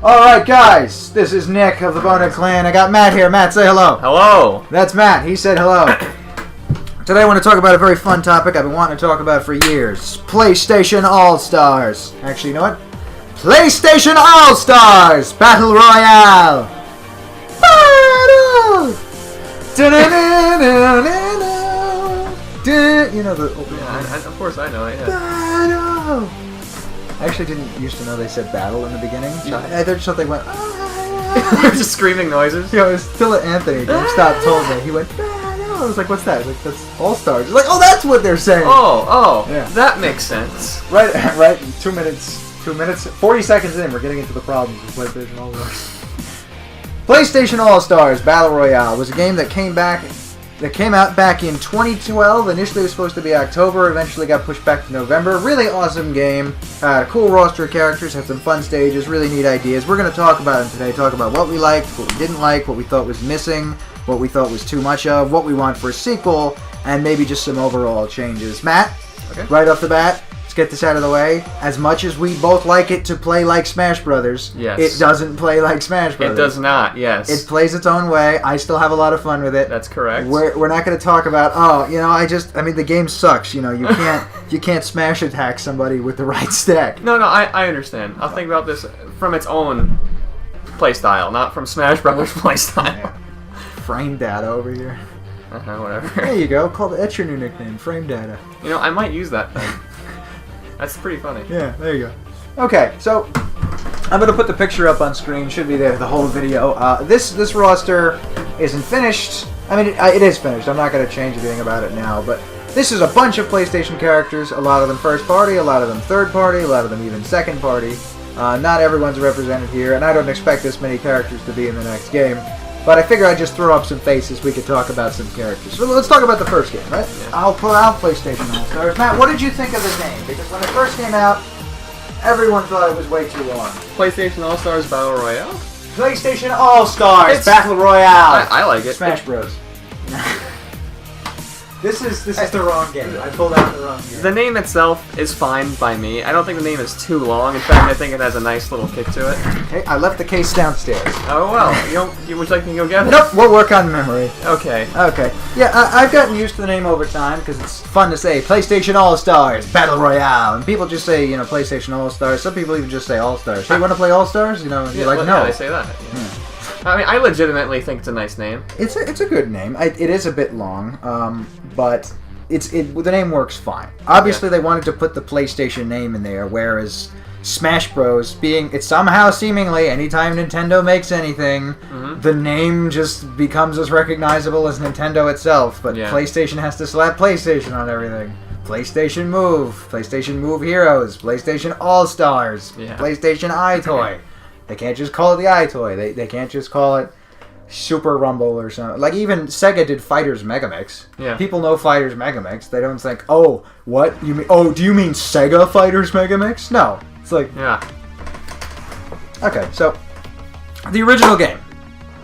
Alright guys, this is Nick of TheBoneHeadClan. I got Matt here. Matt, say hello. Hello. That's Matt. He said hello. Today I want to talk about a very fun topic I've been wanting to talk about for years. PlayStation All-Stars. Actually, you know what? PlayStation All-Stars Battle Royale. Battle! You know the opening. Yeah, of course I know it. Yeah. Battle! I actually didn't used to know they said battle in the beginning. So I thought something went. You were just screaming noises. Yeah, it was still Anthony. GameStop told me. He went. I was like, "What's that?" I was like, "That's All Stars." He's like, "Oh, that's what they're saying." Oh, yeah. That makes sense. Right. 2 minutes, 40 seconds in, we're getting into the problems with PlayStation All Stars. PlayStation All Stars Battle Royale was a game that came out back in 2012. Initially it was supposed to be October, eventually got pushed back to November. Really awesome game. Had a cool roster of characters, had some fun stages, really neat ideas. We're going to talk about them today. Talk about what we liked, what we didn't like, what we thought was missing, what we thought was too much of, what we want for a sequel, and maybe just some overall changes. Matt, okay. Right off the bat, let's get this out of the way. As much as we both like it to play like Smash Brothers, yes. It doesn't play like Smash Brothers. It does not, yes. It plays its own way. I still have a lot of fun with it. That's correct. We're not going to talk about, the game sucks. You can't smash attack somebody with the right stack. No, I understand. I'll think about this from its own playstyle, not from Smash Brothers playstyle. Yeah. Frame Data over here. Whatever. There you go. That's your new nickname, Frame Data. You know, I might use that thing. That's pretty funny. Yeah, there you go. Okay, so I'm going to put the picture up on screen. Should be there the whole video. This roster isn't finished. I mean, it is finished. I'm not going to change anything about it now, but this is a bunch of PlayStation characters. A lot of them first party, a lot of them third party, a lot of them even second party. Not everyone's represented here, and I don't expect this many characters to be in the next game. But I figure I'd just throw up some faces. We could talk about some characters. So let's talk about the first game, right? Yeah. I'll put out PlayStation All-Stars. Matt, what did you think of the name? Because when it first came out, everyone thought it was way too long. PlayStation All-Stars Battle Royale? PlayStation All-Stars Battle Royale. I like it. Smash Bros. This is the wrong game. I pulled out the wrong game. The name itself is fine by me. I don't think the name is too long. In fact, I think it has a nice little kick to it. Okay, I left the case downstairs. Oh well. Would you like me to go get it? Nope, we'll work on memory. Okay. Okay. Yeah, I've gotten used to the name over time because it's fun to say PlayStation All-Stars Battle Royale, and people just say PlayStation All-Stars. Some people even just say All-Stars. Hey, you want to play All-Stars? You're like, no. Yeah, they say that. Yeah. I mean, I legitimately think it's a nice name. It's a good name. It is a bit long, but the name works fine. Obviously, they wanted to put the PlayStation name in there, whereas Smash Bros. It's somehow seemingly anytime Nintendo makes anything, the name just becomes as recognizable as Nintendo itself. But PlayStation has to slap PlayStation on everything. PlayStation Move Heroes, PlayStation All-Stars, PlayStation iToy. They can't just call it the iToy. They can't just call it Super Rumble or something. Like, even Sega did Fighters Megamix. Yeah. People know Fighters Megamix. They don't think, oh, what? You mean? Oh, do you mean Sega Fighters Megamix? No. It's like... Yeah. Okay, so... The original game.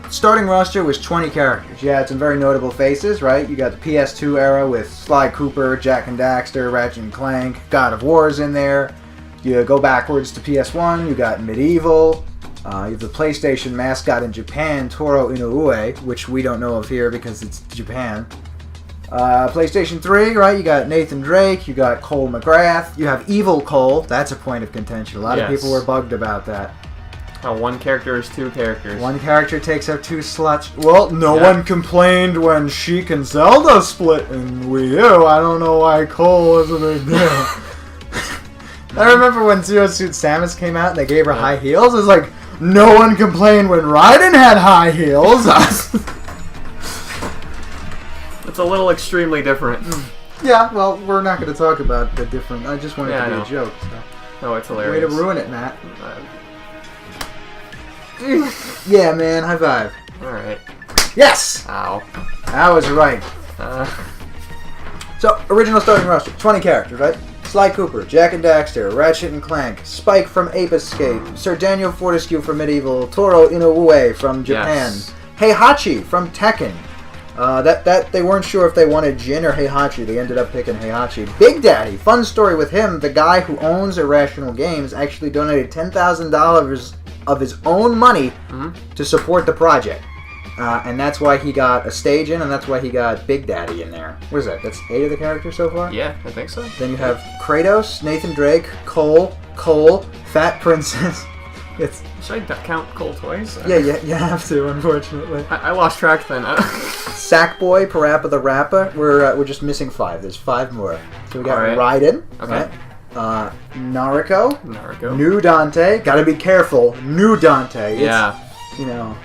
Starting roster was 20 characters. You had some very notable faces, right? You got the PS2 era with Sly Cooper, Jak and Daxter, Ratchet and Clank, God of War's in there. You go backwards to PS1, you got Medieval. You have the PlayStation mascot in Japan, Toru Inoue, which we don't know of here because it's Japan. PlayStation 3, right? You got Nathan Drake, you got Cole McGrath, you have Evil Cole. That's a point of contention. A lot of people were bugged about that. One character is two characters. One character takes up two slots. Well, no one complained when Sheik and Zelda split in Wii U. I don't know why Cole was a big deal. I remember when Zero Suit Samus came out and they gave her high heels. It was like, no one complained when Raiden had high heels. It's a little extremely different. Yeah, well, we're not going to talk about the different... I just wanted it to be a joke. So. No, it's hilarious. Way to ruin it, Matt. Yeah, man, high five. Alright. Yes! Ow. I was right. So, original starting roster, 20 characters, right? Sly Cooper, Jak and Daxter, Ratchet and Clank, Spike from Ape Escape, Sir Daniel Fortescue from Medieval, Toru Inoue from Japan, Heihachi from Tekken. That they weren't sure if they wanted Jin or Heihachi. They ended up picking Heihachi. Big Daddy, fun story with him. The guy who owns Irrational Games actually donated $10,000 of his own money Mm-hmm. to support the project. And that's why he got a stage in, and that's why he got Big Daddy in there. What is that? That's 8 of the characters so far? Yeah, I think so. Then you have Kratos, Nathan Drake, Cole, Fat Princess. Should I count Cole twice? Yeah, you have to, unfortunately. I lost track then. Sackboy, Parappa the Rapper. We're just missing 5. There's 5 more. So we got Alright. Raiden. Okay. Right? Naruto. Naruto. New Dante. Gotta be careful. New Dante. Yeah. It's, you know.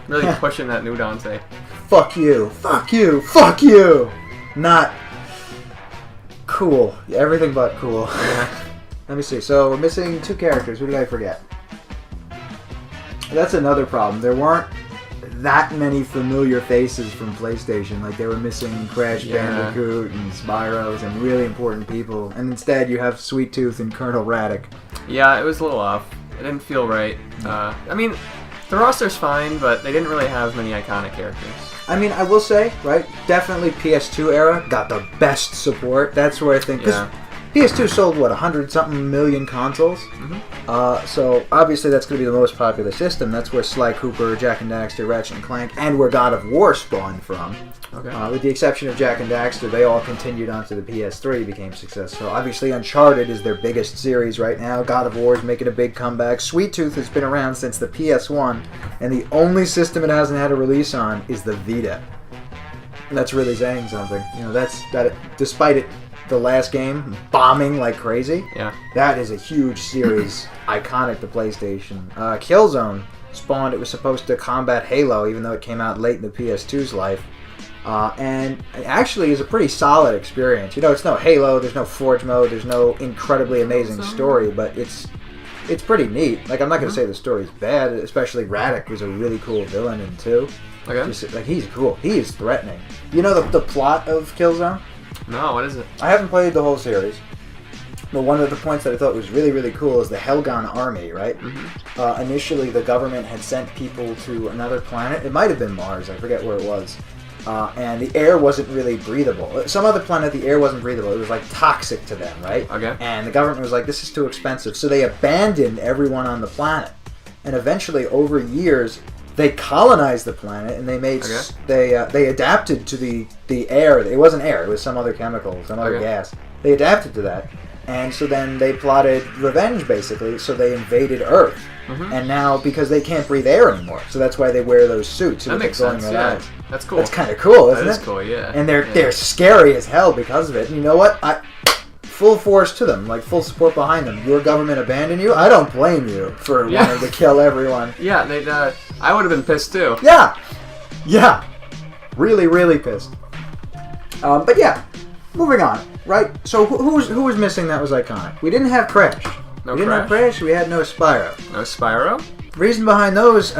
Really pushing that new Dante. Fuck you. Fuck you. Fuck you. Not cool. Everything but cool. Yeah. Let me see. So we're missing 2 characters. Who did I forget? That's another problem. There weren't that many familiar faces from PlayStation. Like, they were missing Crash Bandicoot and Spyro, and really important people. And instead, you have Sweet Tooth and Colonel Raddick. Yeah, it was a little off. It didn't feel right. I mean, the roster's fine, but they didn't really have many iconic characters. I mean, I will say, right, definitely PS2 era got the best support. That's where I think... Yeah. PS2 sold, what, 100-something million consoles? Mm-hmm. So, obviously, that's going to be the most popular system. That's where Sly Cooper, Jak and Daxter, Ratchet and Clank, and where God of War spawned from. Okay. With the exception of Jak and Daxter, they all continued onto the PS3, became successful. Obviously, Uncharted is their biggest series right now. God of War is making a big comeback. Sweet Tooth has been around since the PS1, and the only system it hasn't had a release on is the Vita. That's really saying something. You know, despite it, the last game bombing like crazy. Yeah. That is a huge series, iconic to PlayStation. Killzone spawned. It was supposed to combat Halo, even though it came out late in the PS2's life. And it actually is a pretty solid experience. You know, it's no Halo, there's no Forge mode, there's no incredibly amazing story, but it's pretty neat. Like, I'm not going to say the story's bad, especially Raddick was a really cool villain in 2. Okay. Just, like, he's cool. He is threatening. You know the plot of Killzone? No, what is it? I haven't played the whole series, but one of the points that I thought was really, really cool is the Helgon army, right? Mm-hmm. Initially, the government had sent people to another planet. It might have been Mars. I forget where it was. And the air wasn't really breathable. Some other planet, the air wasn't breathable. It was, like, toxic to them, right? Okay. And the government was like, this is too expensive. So they abandoned everyone on the planet. And eventually, over years, they colonized the planet, and they made they adapted to the air. It wasn't air; it was some other chemical, some other gas. They adapted to that, and so then they plotted revenge, basically. So they invaded Earth, and now because they can't breathe air anymore, so that's why they wear those suits. That makes sense. Yeah, that's cool. That's kind of cool, isn't it? That is cool. Yeah. And they're scary as hell because of it. And you know what? Full force to them, like full support behind them. Your government abandoned you. I don't blame you for wanting to kill everyone. Yeah, I would have been pissed too. Yeah, really, really pissed. But yeah, moving on. Right. So who was missing that was iconic? We didn't have Crash. No we didn't have Crash. Crash. We had no Spyro. No Spyro. Reason behind those.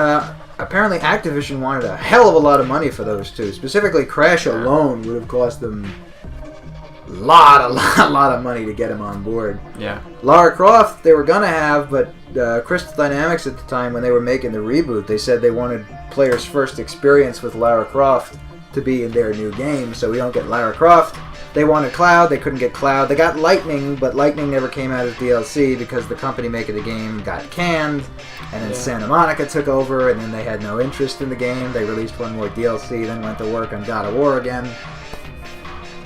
Apparently, Activision wanted a hell of a lot of money for those two. Specifically, Crash alone would have cost them a lot of money to get him on board. Yeah. Lara Croft, they were gonna have, but Crystal Dynamics at the time, when they were making the reboot, they said they wanted players' first experience with Lara Croft to be in their new game, so we don't get Lara Croft. They wanted Cloud, they couldn't get Cloud. They got Lightning, but Lightning never came out as DLC because the company making the game got canned, and then Santa Monica took over, and then they had no interest in the game. They released one more DLC, then went to work on God of War again.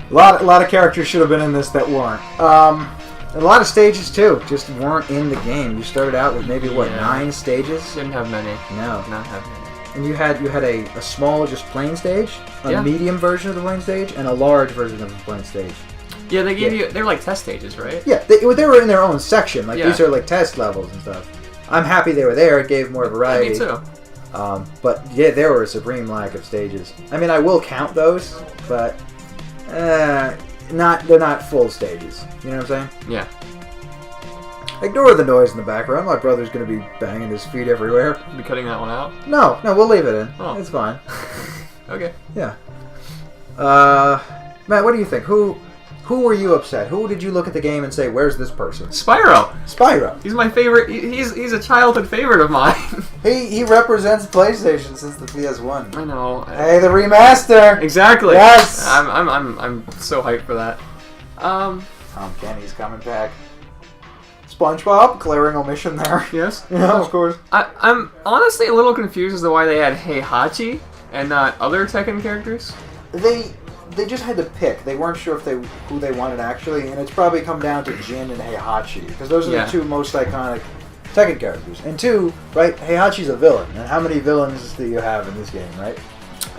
A lot of characters should have been in this that weren't. A lot of stages too just weren't in the game. You started out with maybe 9 stages? Didn't have many. No. Did not have many. And you had a small just plain stage, a medium version of the plain stage, and a large version of the plain stage. Yeah, they gave you. They were like test stages, right? Yeah, they were in their own section. Like these are like test levels and stuff. I'm happy they were there. It gave more variety. Yeah, me too. But yeah, there were a supreme lack of stages. I mean, I will count those, but they're not full stages. You know what I'm saying? Yeah. Ignore the noise in the background. My brother's gonna be banging his feet everywhere. Be cutting that one out? No, we'll leave it in. Oh. It's fine. Okay. Yeah. Matt, what do you think? Who were you upset? Who did you look at the game and say, "Where's this person"? Spyro. He's my favorite. He's a childhood favorite of mine. He represents PlayStation since the PS1. I know. Hey, the remaster. Exactly. Yes. I'm so hyped for that. Tom Kenny's coming back. SpongeBob, glaring omission there. Yes? Yeah, of course. I'm honestly a little confused as to why they had Heihachi and not other Tekken characters. They just had to pick. They weren't sure who they wanted actually, and it's probably come down to Jin and Heihachi, because those are the two most iconic Tekken characters. And two, right, Heihachi's a villain, and how many villains do you have in this game, right?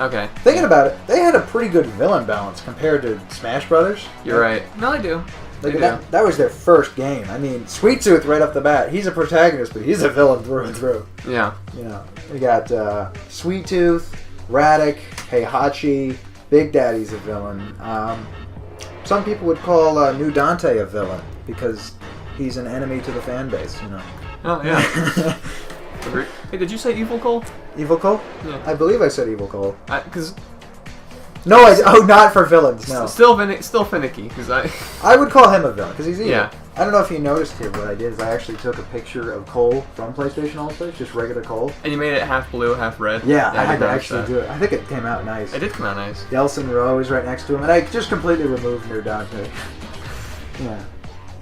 Okay. Thinking about it, they had a pretty good villain balance compared to Smash Brothers. You're right. No, they do. That was their first game. I mean, Sweet Tooth right off the bat, he's a protagonist, but he's a villain through and through. Yeah. You know, we got Sweet Tooth, Raditz, Heihachi, Big Daddy's a villain. Some people would call New Dante a villain because he's an enemy to the fan base, you know. Oh, yeah. Hey, did you say Evil Cole? Evil Cole? Yeah. I believe I said Evil Cole. Because... No, not for villains, no. Still finicky, because I would call him a villain, because he's evil. Yeah. I don't know if you noticed here, what I did is I actually took a picture of Cole from PlayStation All-Stars, just regular Cole. And you made it half blue, half red? Yeah, I had to actually do it. I think it came out nice. It did come out nice. Delsin Rowe is right next to him, and I just completely removed New Dante. Yeah.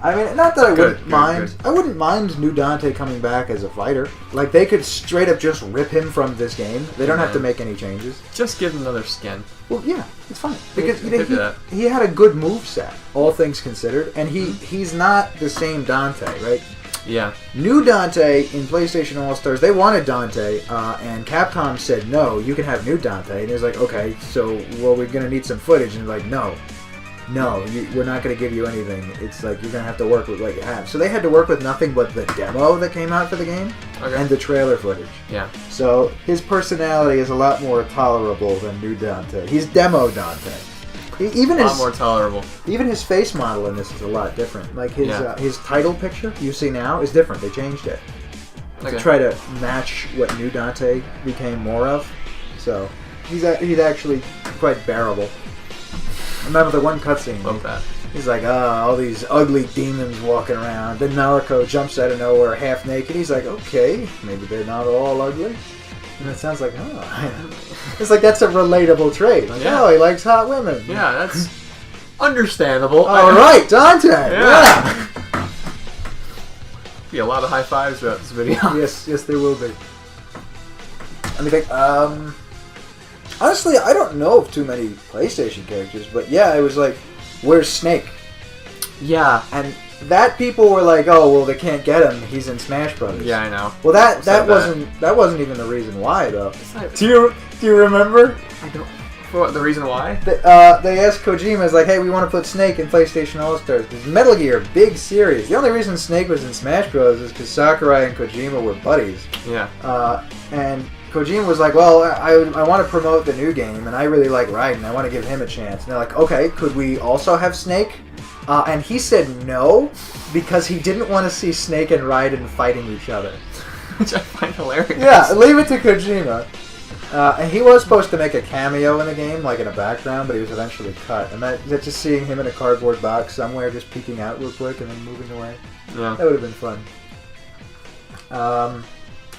I mean, not that I wouldn't mind. I wouldn't mind New Dante coming back as a fighter. Like, they could straight up just rip him from this game. They don't have to make any changes. Just give him another skin. Well, yeah, it's fine. Because he he had a good moveset, all things considered, and he's not the same Dante, right? Yeah. New Dante in PlayStation All-Stars, they wanted Dante, and Capcom said, no, you can have New Dante. And he was like, okay, so, well, we're going to need some footage. And they're like, no, we're not going to give you anything. It's like, you're going to have to work with what you have. So they had to work with nothing but the demo that came out for the game and the trailer footage. Yeah. So his personality is a lot more tolerable than New Dante. He's Demo Dante. A lot more tolerable. Even his face model in this is a lot different. Like his title picture you see now is different. They changed it to try to match what New Dante became more of. So he's actually quite bearable. I remember the one cutscene. Love that. He's like, all these ugly demons walking around. Then Naruto jumps out of nowhere half naked. He's like, okay, maybe they're not all ugly. And it sounds like, it's like that's a relatable trait. Like, he likes hot women. Yeah, that's understandable. All right, Dante. Yeah. Be a lot of high fives throughout this video. Yes, there will be. Let me think. Honestly, I don't know of too many PlayStation characters, but yeah, it was like, where's Snake? Yeah. And that people were like, oh, well, they can't get him. He's in Smash Brothers. Yeah, I know. Well, that wasn't even the reason why, though. Do you remember? I don't. What, the reason why? They asked Kojima, is like, hey, we want to put Snake in PlayStation All-Stars. Because Metal Gear, big series. The only reason Snake was in Smash Bros. Is because Sakurai and Kojima were buddies. Yeah. And Kojima was like, well, I want to promote the new game, and I really like Raiden. I want to give him a chance. And they're like, okay, could we also have Snake? And he said no, because he didn't want to see Snake and Raiden fighting each other. Which I find hilarious. Yeah, leave it to Kojima. And he was supposed to make a cameo in the game, like in a background, but he was eventually cut. And that's just seeing him in a cardboard box somewhere, just peeking out real quick and then moving away. Yeah. That would have been fun.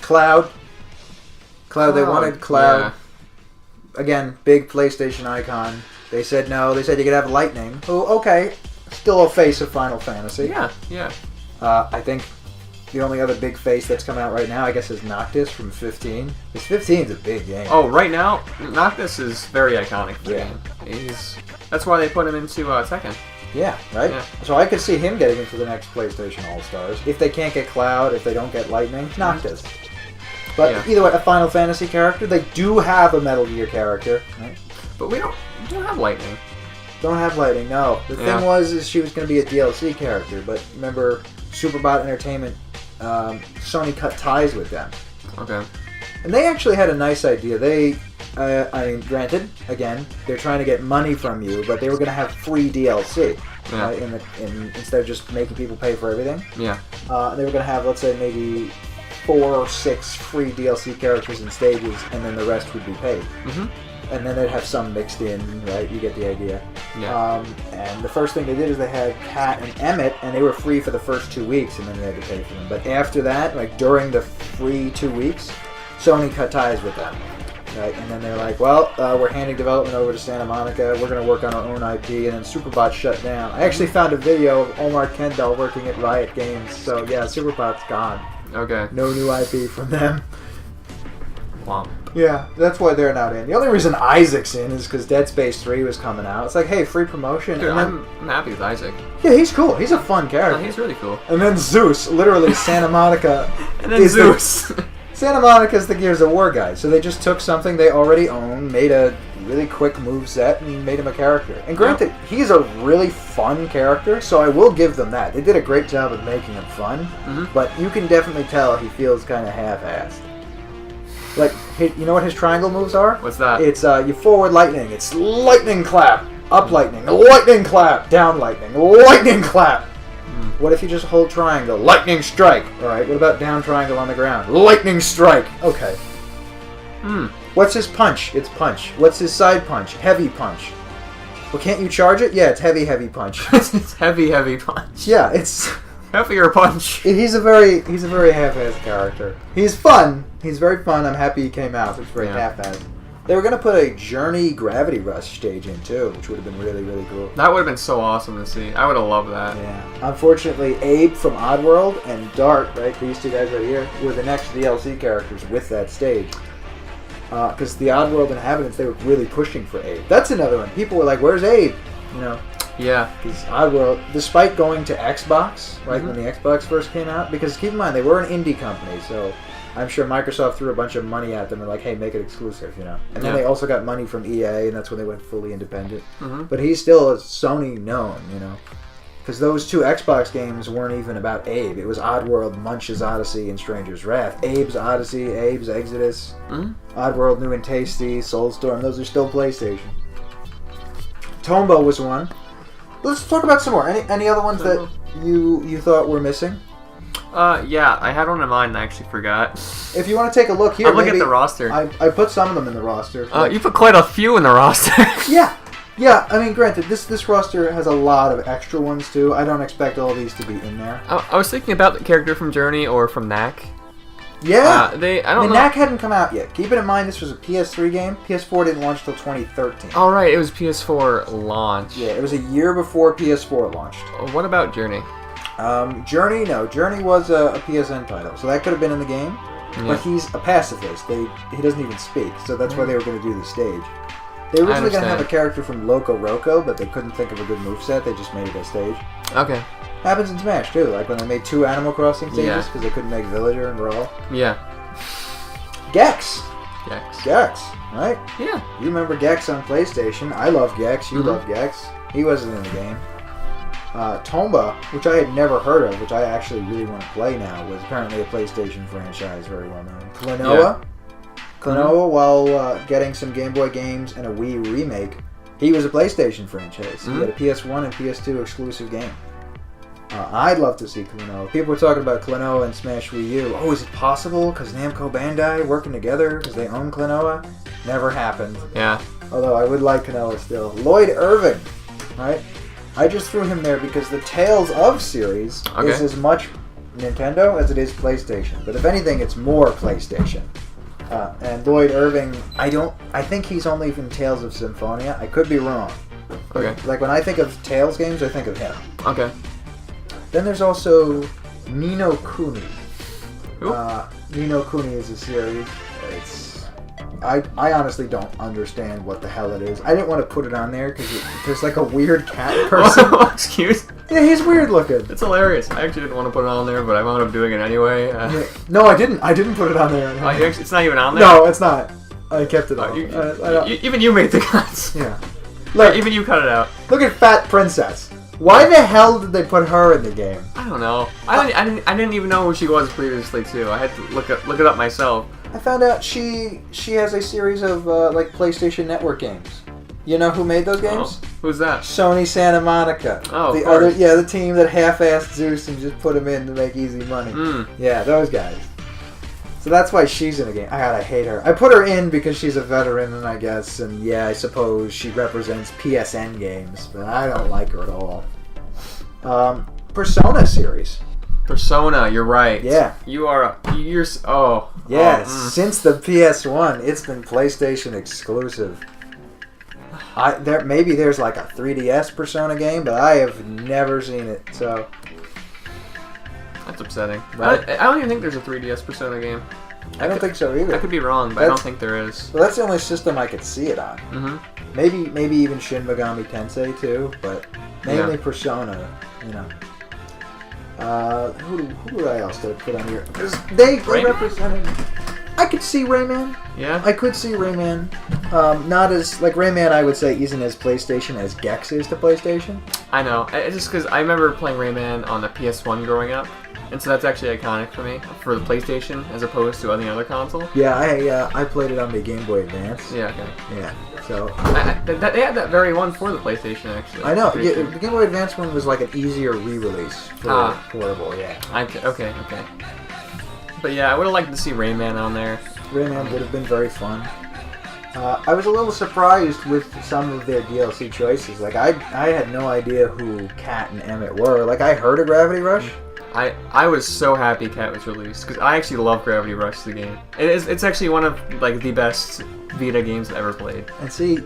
Cloud, they wanted Cloud. Yeah. Again, big PlayStation icon. They said no. They said you could have Lightning. Oh, okay. Still a face of Final Fantasy. Yeah. I think the only other big face that's come out right now, I guess, is Noctis from 15. Because 15 is a big game. Oh, right now, Noctis is very iconic for the game. That's why they put him into Tekken. Yeah, right? Yeah. So I could see him getting into the next PlayStation All-Stars. If they can't get Cloud, if they don't get Lightning, Noctis. But either way, a Final Fantasy character. They do have a Metal Gear character. Right? But we don't have Lightning. Don't have Lightning, no. The thing is she was going to be a DLC character, but remember, Superbot Entertainment, Sony cut ties with them. Okay. And they actually had a nice idea. They, granted, again, they're trying to get money from you, but they were going to have free DLC. Yeah. Right? Instead of just making people pay for everything. Yeah. They were going to have, let's say, maybe 4 or 6 free DLC characters and stages, and then the rest would be paid. Mm-hmm. And then they'd have some mixed in, right? You get the idea. Yeah. And the first thing they did is they had Kat and Emmett, and they were free for the first 2 weeks, and then they had to pay for them. But after that, like during the free 2 weeks, Sony cut ties with them. Right? And then they're like, well, we're handing development over to Santa Monica. We're going to work on our own IP. And then Superbot's shut down. I actually found a video of Omar Kendall working at Riot Games. So, yeah, Superbot's gone. Okay. No new IP from them. Womp. Yeah, that's why they're not in. The only reason Isaac's in is because Dead Space 3 was coming out. It's like, hey, free promotion. Dude, and then, I'm happy with Isaac. yeah, he's cool. He's a fun character. Oh, he's really cool. And then Zeus, literally Santa Monica. And then Zeus. Santa Monica's the Gears of War guy. So they just took something they already own, made a really quick moveset, and made him a character. And granted, he's a really fun character, so I will give them that. They did a great job of making him fun, but you can definitely tell he feels kind of half-assed. Like, you know what his triangle moves are? What's that? It's you forward lightning. It's lightning clap, up lightning clap, down lightning clap. What if you just hold triangle? Lightning strike. All right. What about down triangle on the ground? Lightning strike. Okay. What's his punch? It's punch. What's his side punch? Heavy punch. Well, can't you charge it? Yeah, it's heavy punch. It's heavy punch. Yeah, it's heavier punch. He's a very half-assed character. He's fun. He's very fun. I'm happy he came out. It's very half-assed. They were going to put a Journey Gravity Rush stage in, too, which would have been really, really cool. That would have been so awesome to see. I would have loved that. Yeah. Unfortunately, Abe from Oddworld and Dart, right, these two guys right here, were the next DLC characters with that stage. Because the Oddworld inhabitants, they were really pushing for Abe. That's another one. People were like, where's Abe? You know? Yeah. Because Oddworld, despite going to Xbox, right, when the Xbox first came out, because keep in mind, they were an indie company, so I'm sure Microsoft threw a bunch of money at them and like, hey, make it exclusive, you know? And then they also got money from EA, and that's when they went fully independent. But he's still a Sony known, you know? Because those two Xbox games weren't even about Abe. It was Oddworld, Munch's Odyssey, and Stranger's Wrath. Abe's Odyssey, Abe's Exodus, Oddworld New and Tasty, Soulstorm, those are still PlayStation. Tombo was one. Let's talk about some more. Any other ones that you thought were missing? Yeah, I had one in mind and I actually forgot. If you want to take a look here, I'll look at the roster. I put some of them in the roster. You put quite a few in the roster. Yeah. I mean, granted, this roster has a lot of extra ones too. I don't expect all these to be in there. I was thinking about the character from Journey or from Knack. Yeah. I don't know. Knack hadn't come out yet. Keep it in mind, this was a PS3 game. PS4 didn't launch till 2013. All right, it was PS4 launch. Yeah, it was a year before PS4 launched. What about Journey? Journey, no. Journey was a PSN title, so that could have been in the game. Yeah. But he's a pacifist. He doesn't even speak, so that's why they were going to do the stage. They were originally going to have a character from Loco Roco, but they couldn't think of a good moveset. They just made it a stage. Okay. Happens in Smash, too. Like when they made 2 Animal Crossing stages because they couldn't make Villager and Brawl. Yeah. Gex, right? Yeah. You remember Gex on PlayStation. I love Gex. You love Gex. He wasn't in the game. Tomba, which I had never heard of, which I actually really want to play now, was apparently a PlayStation franchise, very well known. Klonoa. Klonoa, while getting some Game Boy games and a Wii remake, he was a PlayStation franchise. He had a PS1 and PS2 exclusive game. I'd love to see Klonoa. People were talking about Klonoa and Smash Wii U. Oh, is it possible? Because Namco Bandai working together because they own Klonoa? Never happened. Yeah. Although I would like Klonoa still. Lloyd Irving, right? I just threw him there because the Tales of series is as much Nintendo as it is PlayStation. But if anything, it's more PlayStation. And Lloyd Irving, I think he's only from Tales of Symphonia. I could be wrong. Okay. Like when I think of Tales games, I think of him. Okay. Then there's also Ninokuni. Who? Ninokuni is a series. I honestly don't understand what the hell it is. I didn't want to put it on there because there's like a weird cat person. Excuse? Yeah, he's weird looking. It's hilarious. I actually didn't want to put it on there, but I wound up doing it anyway. No, I didn't. I didn't put it on there. It's not even on there? No, it's not. I kept it on. Even you made the cuts. Yeah. Look, even you cut it out. Look at Fat Princess. Why the hell did they put her in the game? I don't know. I didn't even know who she was previously too. I had to look it up myself. I found out she has a series of like PlayStation Network games. You know who made those games? Oh, who's that? Sony Santa Monica. Oh, the team that half-assed Zeus and just put him in to make easy money. Yeah, those guys. So that's why she's in a game. I hate her. I put her in because she's a veteran, and I guess, and yeah, I suppose she represents PSN games, but I don't like her at all. Persona series. Persona, you're right. Yeah. Yeah, since the PS1, it's been PlayStation exclusive. Maybe there's like a 3DS Persona game, but I have never seen it, so... That's upsetting. Right? I don't even think there's a 3DS Persona game. I don't think so either. I could be wrong, but I don't think there is. Well, that's the only system I could see it on. Mm-hmm. Maybe even Shin Megami Tensei too, but mainly Persona, you know. Who else did I put on here? They represented... I could see Rayman. Yeah? I could see Rayman. Not as... Like, Rayman, I would say, isn't as PlayStation as Gex is to PlayStation. I know. It's just because I remember playing Rayman on the PS1 growing up. And so that's actually iconic for me, for the PlayStation, as opposed to any other console. Yeah, I played it on the Game Boy Advance. Yeah, okay. Yeah, so... they had that very one for the PlayStation, actually. I know. Yeah, the Game Boy Advance one was like an easier re-release for portable, yeah. Okay. But yeah, I would have liked to see Rayman on there. Rayman would have been very fun. I was a little surprised with some of their DLC choices. Like, I had no idea who Kat and Emmett were. Like, I heard of Gravity Rush. I was so happy Kat was released, because I actually love Gravity Rush, the game. It's actually one of, like, the best Vita games I've ever played. And see,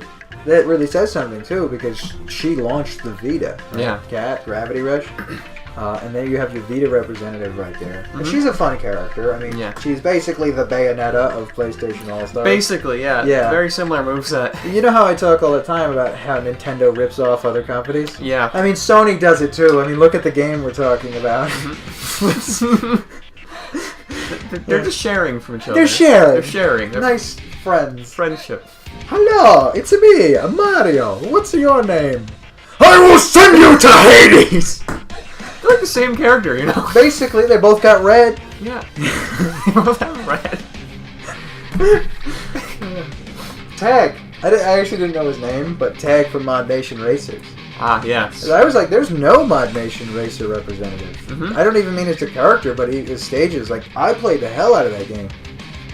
that really says something, too, because she launched the Vita. Right? Yeah. Kat, Gravity Rush. And then you have your Vita representative right there. Mm-hmm. And she's a fun character. I mean, she's basically the Bayonetta of PlayStation All-Stars. Basically, yeah. Very similar moveset. You know how I talk all the time about how Nintendo rips off other companies? Yeah. I mean, Sony does it too. I mean, look at the game we're talking about. They're just sharing from each other. They're sharing. They're nice friends. Friendship. Hello, it's me, Mario. What's your name? I will send you to Hades! They're like the same character, you know? Basically, they both got red. Yeah. They both have red. Tag. I actually didn't know his name, but Tag from Mod Nation Racers. Ah, yes. I was like, there's no Mod Nation Racer representative. Mm-hmm. I don't even mean it's a character, but his stages, like, I played the hell out of that game.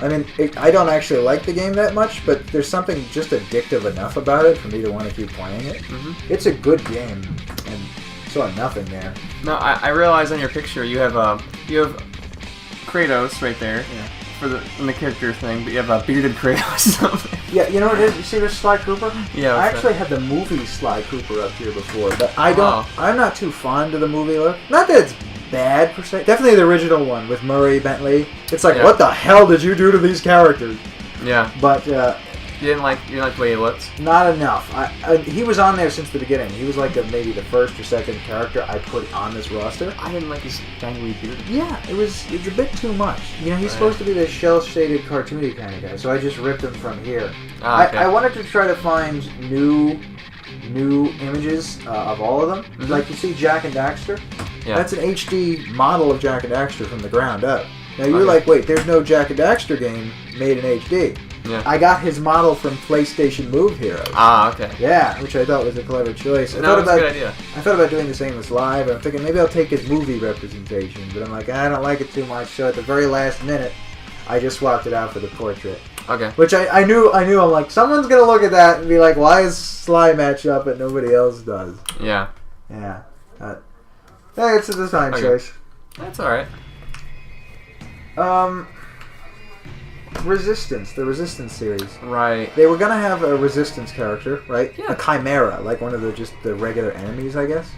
I mean, I don't actually like the game that much, but there's something just addictive enough about it for me to want to keep playing it. Mm-hmm. It's a good game, and saw nothing there. No, I realize on your picture you have Kratos right there. Yeah. In the character thing, but you have a bearded Kratos. Yeah, you know what it is? You see this Sly Cooper? Yeah. I actually had the movie Sly Cooper up here before, but I'm not too fond of the movie look. Not that it's bad per se. Definitely the original one with Murray Bentley. It's like, what the hell did you do to these characters? Yeah. But you didn't like the way he looked? Not enough. He was on there since the beginning. He was like maybe the first or second character I put on this roster. I didn't like his dangly beard. Yeah, it's a bit too much. You know, he's supposed to be this shell-shaded, cartoony kind of guy, so I just ripped him from here. Okay. I wanted to try to find new images of all of them. Mm-hmm. Like, you see Jak and Daxter? Yeah. That's an HD model of Jak and Daxter from the ground up. Now, you're like, wait, there's no Jak and Daxter game made in HD. Yeah. I got his model from PlayStation Move Heroes. Ah, okay. Yeah, which I thought was a clever choice. That's a good idea. I thought about doing the same as live, and I'm thinking maybe I'll take his movie representation, but I'm like, I don't like it too much, so at the very last minute, I just swapped it out for the portrait. Okay. Which I knew, I'm like, someone's going to look at that and be like, why is Sly match up but nobody else does? Yeah. Yeah. It's a design choice. That's alright. Resistance, the Resistance series. Right. They were gonna have a Resistance character, right? Yeah. A Chimera, like one of the regular enemies, I guess.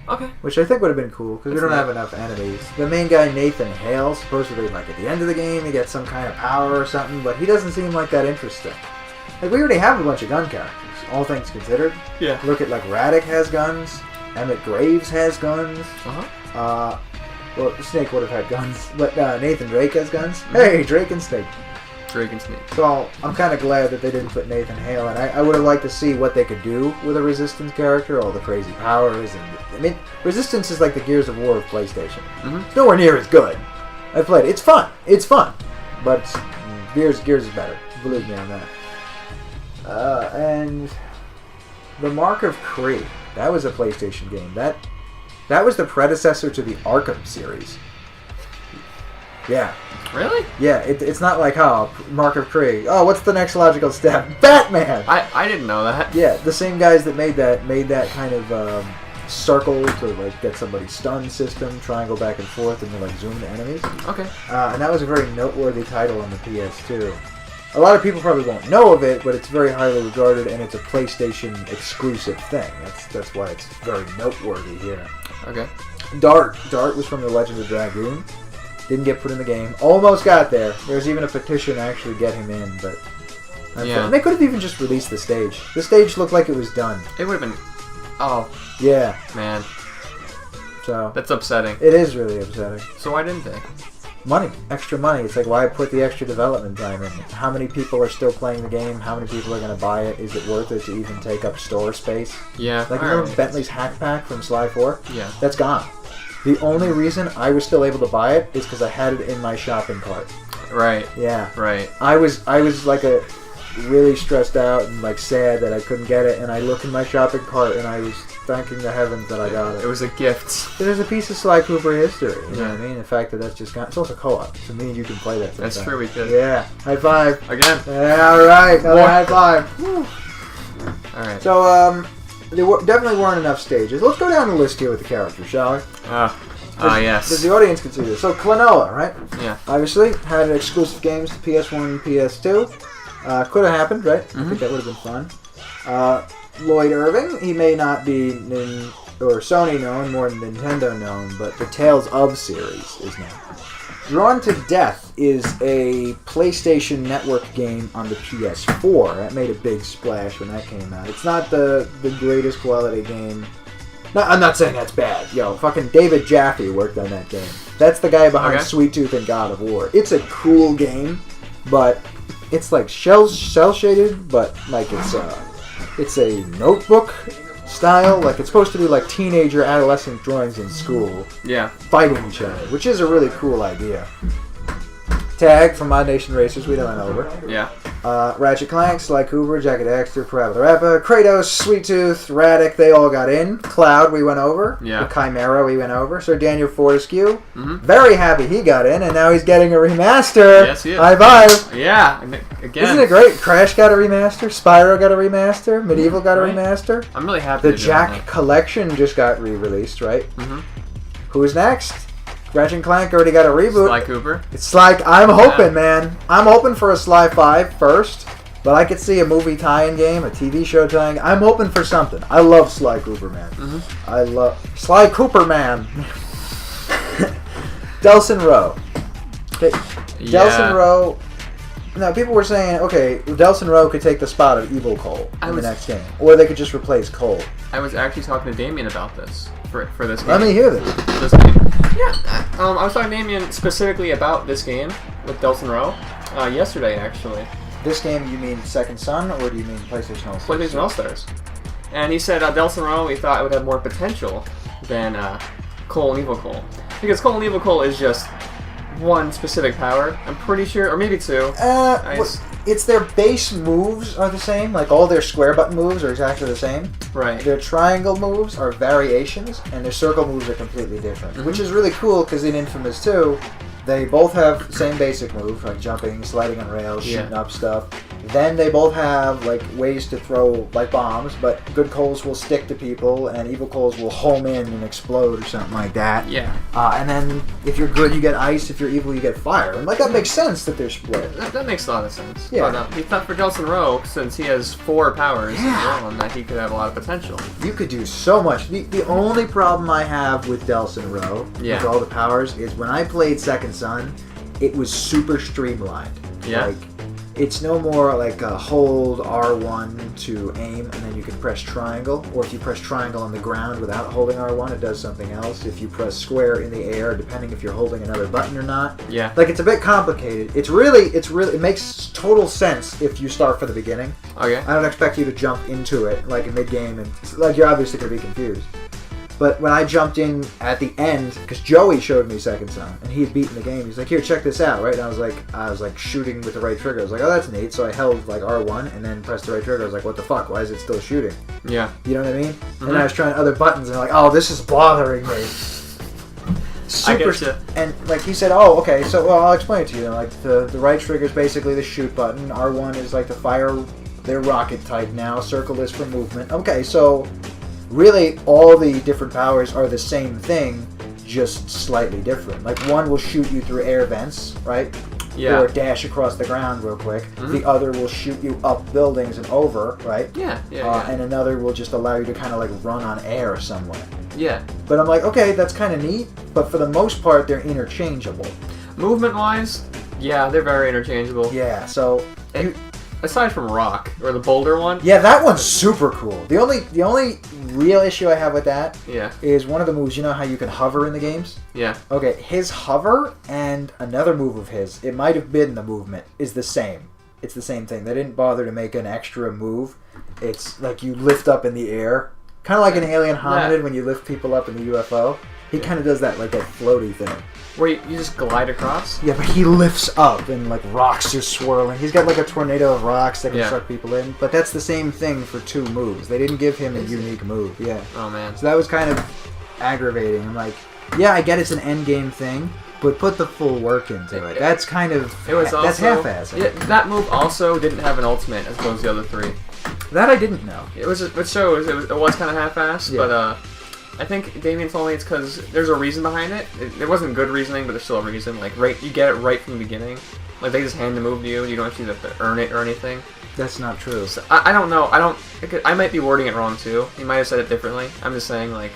Okay. Which I think would have been cool, because we don't have enough enemies. The main guy, Nathan Hale, supposedly, like, at the end of the game, he gets some kind of power or something, but he doesn't seem like that interesting. Like, we already have a bunch of gun characters, all things considered. Yeah. Look at, like, Radek has guns, Emmett Graves has guns. Uh-huh. Well, Snake would have had guns, but Nathan Drake has guns. Mm-hmm. Hey, Drake and Snake. Drake and Snake. So I'm kind of glad that they didn't put Nathan Hale in. I would have liked to see what they could do with a Resistance character, all the crazy powers, and I mean, Resistance is like the Gears of War of PlayStation. Mm-hmm. It's nowhere near as good. I played it. It's fun. It's fun, but Gears is better. Believe me on that. And the Mark of Kree. That was a PlayStation game. That was the predecessor to the Arkham series. Yeah. Really? Yeah, it's not like, Mark of Kree. Oh, what's the next logical step? Batman! I didn't know that. Yeah, the same guys that made that kind of circle to like get somebody's stun system, triangle back and forth, and then like zoom to enemies. Okay. And that was a very noteworthy title on the PS2. A lot of people probably won't know of it, but it's very highly regarded, and it's a PlayStation exclusive thing. That's why it's very noteworthy here. Okay. Dart was from The Legend of Dragoon. Didn't get put in the game. Almost got there. There's even a petition to actually get him in, but yeah. They could have even just released the stage. The stage looked like it was done. It would have been. Oh. Yeah. Man. So. That's upsetting. It is really upsetting. So why didn't they? Money. Extra money. It's like, why put the extra development time in? How many people are still playing the game? How many people are going to buy it? Is it worth it to even take up store space? Yeah. Like, remember Bentley's Hack Pack from Sly 4? Yeah. That's gone. The only reason I was still able to buy it is because I had it in my shopping cart. Right. Yeah. Right. I was like really stressed out and like sad that I couldn't get it, and I looked in my shopping cart and I was thanking the heavens that I got it. It was a gift. There's a piece of Sly Cooper history, you know what I mean? The fact that that's just it's also co-op, so me and you can play that sometime. That's true, we could. Yeah. High five. Again. Yeah, alright, another high five. Woo. Alright. So, there definitely weren't enough stages. Let's go down the list here with the characters, shall we? Yes. Because the audience can see this. So, Klonoa, right? Yeah. Obviously, had exclusive games to PS1 and PS2. Could have happened, right? I think that would have been fun. Lloyd Irving, he may not be Sony known, more than Nintendo known, but the Tales of series is known. Drawn to Death is a PlayStation Network game on the PS4. That made a big splash when that came out. It's not the greatest quality game. No, I'm not saying that's bad. Yo, fucking David Jaffe worked on that game. That's the guy behind Sweet Tooth and God of War. It's a cool game, but it's like cell shaded, but like it's a notebook style. Like it's supposed to be like teenager adolescent drawings in school. Yeah. Fighting each other, which is a really cool idea. Tag from Mod Nation Racers, we went over. Yeah. Ratchet Clank, Sly Cooper, Jack Dexter, Parappa the Rapper, Kratos, Sweet Tooth, Radic, they all got in. Cloud, we went over. Yeah. The Chimera, we went over. Sir Daniel Fortescue, very happy he got in, and now he's getting a remaster. Yes, he is. High five. Yeah, again. Isn't it great? Crash got a remaster, Spyro got a remaster, Medieval got a remaster. I'm really happy. The Jack Collection just got re-released, right? Who's next? Ratchet and Clank already got a reboot. Sly Cooper. It's like, I'm hoping, man. I'm hoping for a Sly 5 first, but I could see a movie tie-in game, a TV show tie-in. I'm hoping for something. I love Sly Cooper, man. I love Sly Cooper, man. Delsin Rowe. Okay. Delsin Rowe. Now, people were saying, okay, Delsin Rowe could take the spot of Evil Cole in the next game, or they could just replace Cole. I was actually talking to Damien about this for this game. Let me hear this. This game. Yeah. I was talking to Damien specifically about this game with Delsin Rowe yesterday, actually. This game, you mean Second Son, or do you mean PlayStation All-Stars? PlayStation All-Stars. And he said Delsin Rowe, he thought it would have more potential than Cole and Evil Cole. Because Cole and Evil Cole is just one specific power, I'm pretty sure, or maybe two. It's their base moves are the same, like all their square button moves are exactly the same. Right. Their triangle moves are variations, and their circle moves are completely different, which is really cool because in Infamous 2, they both have the same basic move, like jumping, sliding on rails, shooting up stuff. Then they both have like ways to throw like bombs, but good Coles will stick to people, and evil Coles will home in and explode or something like that. Yeah. And then if you're good, you get ice. If you're evil, you get fire. And like that makes sense that they're split. That makes a lot of sense. Yeah. But he thought for Delsin Rowe, since he has 4 powers in one, that he could have a lot of potential. You could do so much. The only problem I have with Delsin Rowe, with all the powers, is when I played Second Son, it was super streamlined. Yeah. Like, it's no more like hold R1 to aim, and then you can press triangle. Or if you press triangle on the ground without holding R1, it does something else. If you press square in the air, depending if you're holding another button or not. Yeah. Like, it's a bit complicated. It makes total sense if you start from the beginning. Okay. I don't expect you to jump into it, like, in mid-game, and, like, you're obviously going to be confused. But when I jumped in at the end, because Joey showed me Second Son, and he had beaten the game, he's like, here, check this out, right? And I was like shooting with the right trigger. I was like, oh, that's neat. So I held like R1 and then pressed the right trigger. I was like, what the fuck? Why is it still shooting? Yeah. You know what I mean? Mm-hmm. And I was trying other buttons, and I'm like, oh, this is bothering me. I get you. And like he said, oh, okay, so well, I'll explain it to you. Like the right trigger is basically the shoot button. R1 is like the fire. They're rocket type now. Circle is for movement. Okay, so really all the different powers are the same thing, just slightly different. Like one will shoot you through air vents, right? Yeah. Or dash across the ground real quick. The other will shoot you up buildings and over, right? Yeah. And another will just allow you to kind of like run on air somewhere. Yeah. But I'm like, okay, that's kind of neat, but for the most part, they're interchangeable. Movement-wise, yeah, they're very interchangeable. Yeah, so... Aside from Rock, or the boulder one. Yeah, that one's super cool. The only real issue I have with that is one of the moves. You know how you can hover in the games? Yeah. Okay, his hover and another move of his, it might have been the movement, is the same. It's the same thing. They didn't bother to make an extra move. It's like you lift up in the air. Kind of like an alien hominid when you lift people up in the UFO. He kind of does that, like that floaty thing. Where you just glide across? Yeah, but he lifts up and like rocks are swirling. He's got like a tornado of rocks that can suck people in. But that's the same thing for two moves. They didn't give him a unique move. Yeah. Oh man. So that was kind of aggravating. I'm like, yeah, I get it's an end game thing, but put the full work into it. That's kind of that's half-assed. Yeah, that move also didn't have an ultimate as well as the other three. That I didn't know. It was kind of half-assed, but I think Damien told me it's because there's a reason behind it. It wasn't good reasoning, but there's still a reason. Like, you get it right from the beginning. Like, they just hand the move to you. You don't actually have to earn it or anything. That's not true. So, I don't know. I might be wording it wrong, too. He might have said it differently. I'm just saying, like...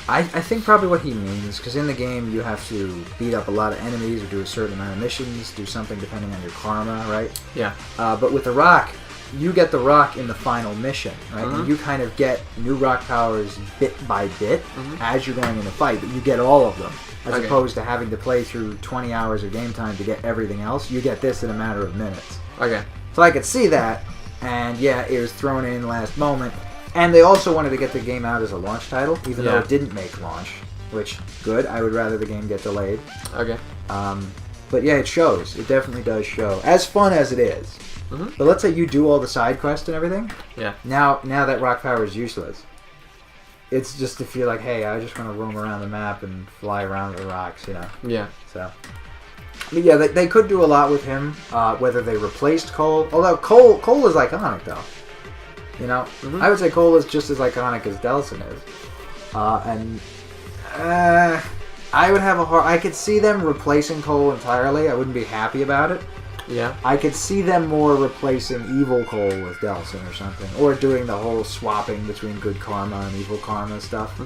I think probably what he means, because in the game you have to beat up a lot of enemies or do a certain amount of missions, do something depending on your karma, right? Yeah. But with the rock... You get the rock in the final mission, right? And you kind of get new rock powers bit by bit as you're going in the fight, but you get all of them. As opposed to having to play through 20 hours of game time to get everything else, you get this in a matter of minutes. Okay. So I could see that, and yeah, it was thrown in last moment. And they also wanted to get the game out as a launch title, even though it didn't make launch, which, good. I would rather the game get delayed. Okay. But yeah, it shows. It definitely does show. As fun as it is. But let's say you do all the side quests and everything. Yeah. Now that rock power is useless. It's just to feel like, hey, I just want to roam around the map and fly around the rocks, you know. Yeah. So. But yeah, they could do a lot with him. Whether they replaced Cole, although Cole is iconic though. You know, I would say Cole is just as iconic as Delsin is. I would have I could see them replacing Cole entirely. I wouldn't be happy about it. Yeah. I could see them more replacing Evil Cole with Delsin or something. Or doing the whole swapping between good karma and evil karma stuff.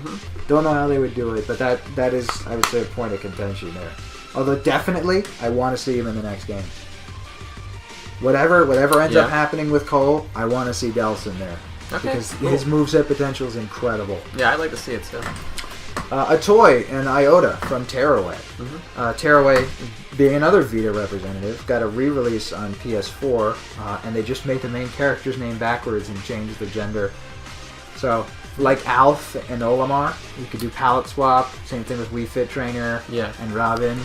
Don't know how they would do it, but that is, I would say, a point of contention there. Although definitely, I want to see him in the next game. Whatever ends up happening with Cole, I want to see Delsin there. Okay, because his moveset potential is incredible. Yeah, I'd like to see it too. A toy, an Iota from Tearaway. Tearaway, being another Vita representative, got a re-release on PS4, and they just made the main character's name backwards and changed the gender. So, like Alf and Olimar, you could do palette swap. Same thing with Wii Fit Trainer and Robin.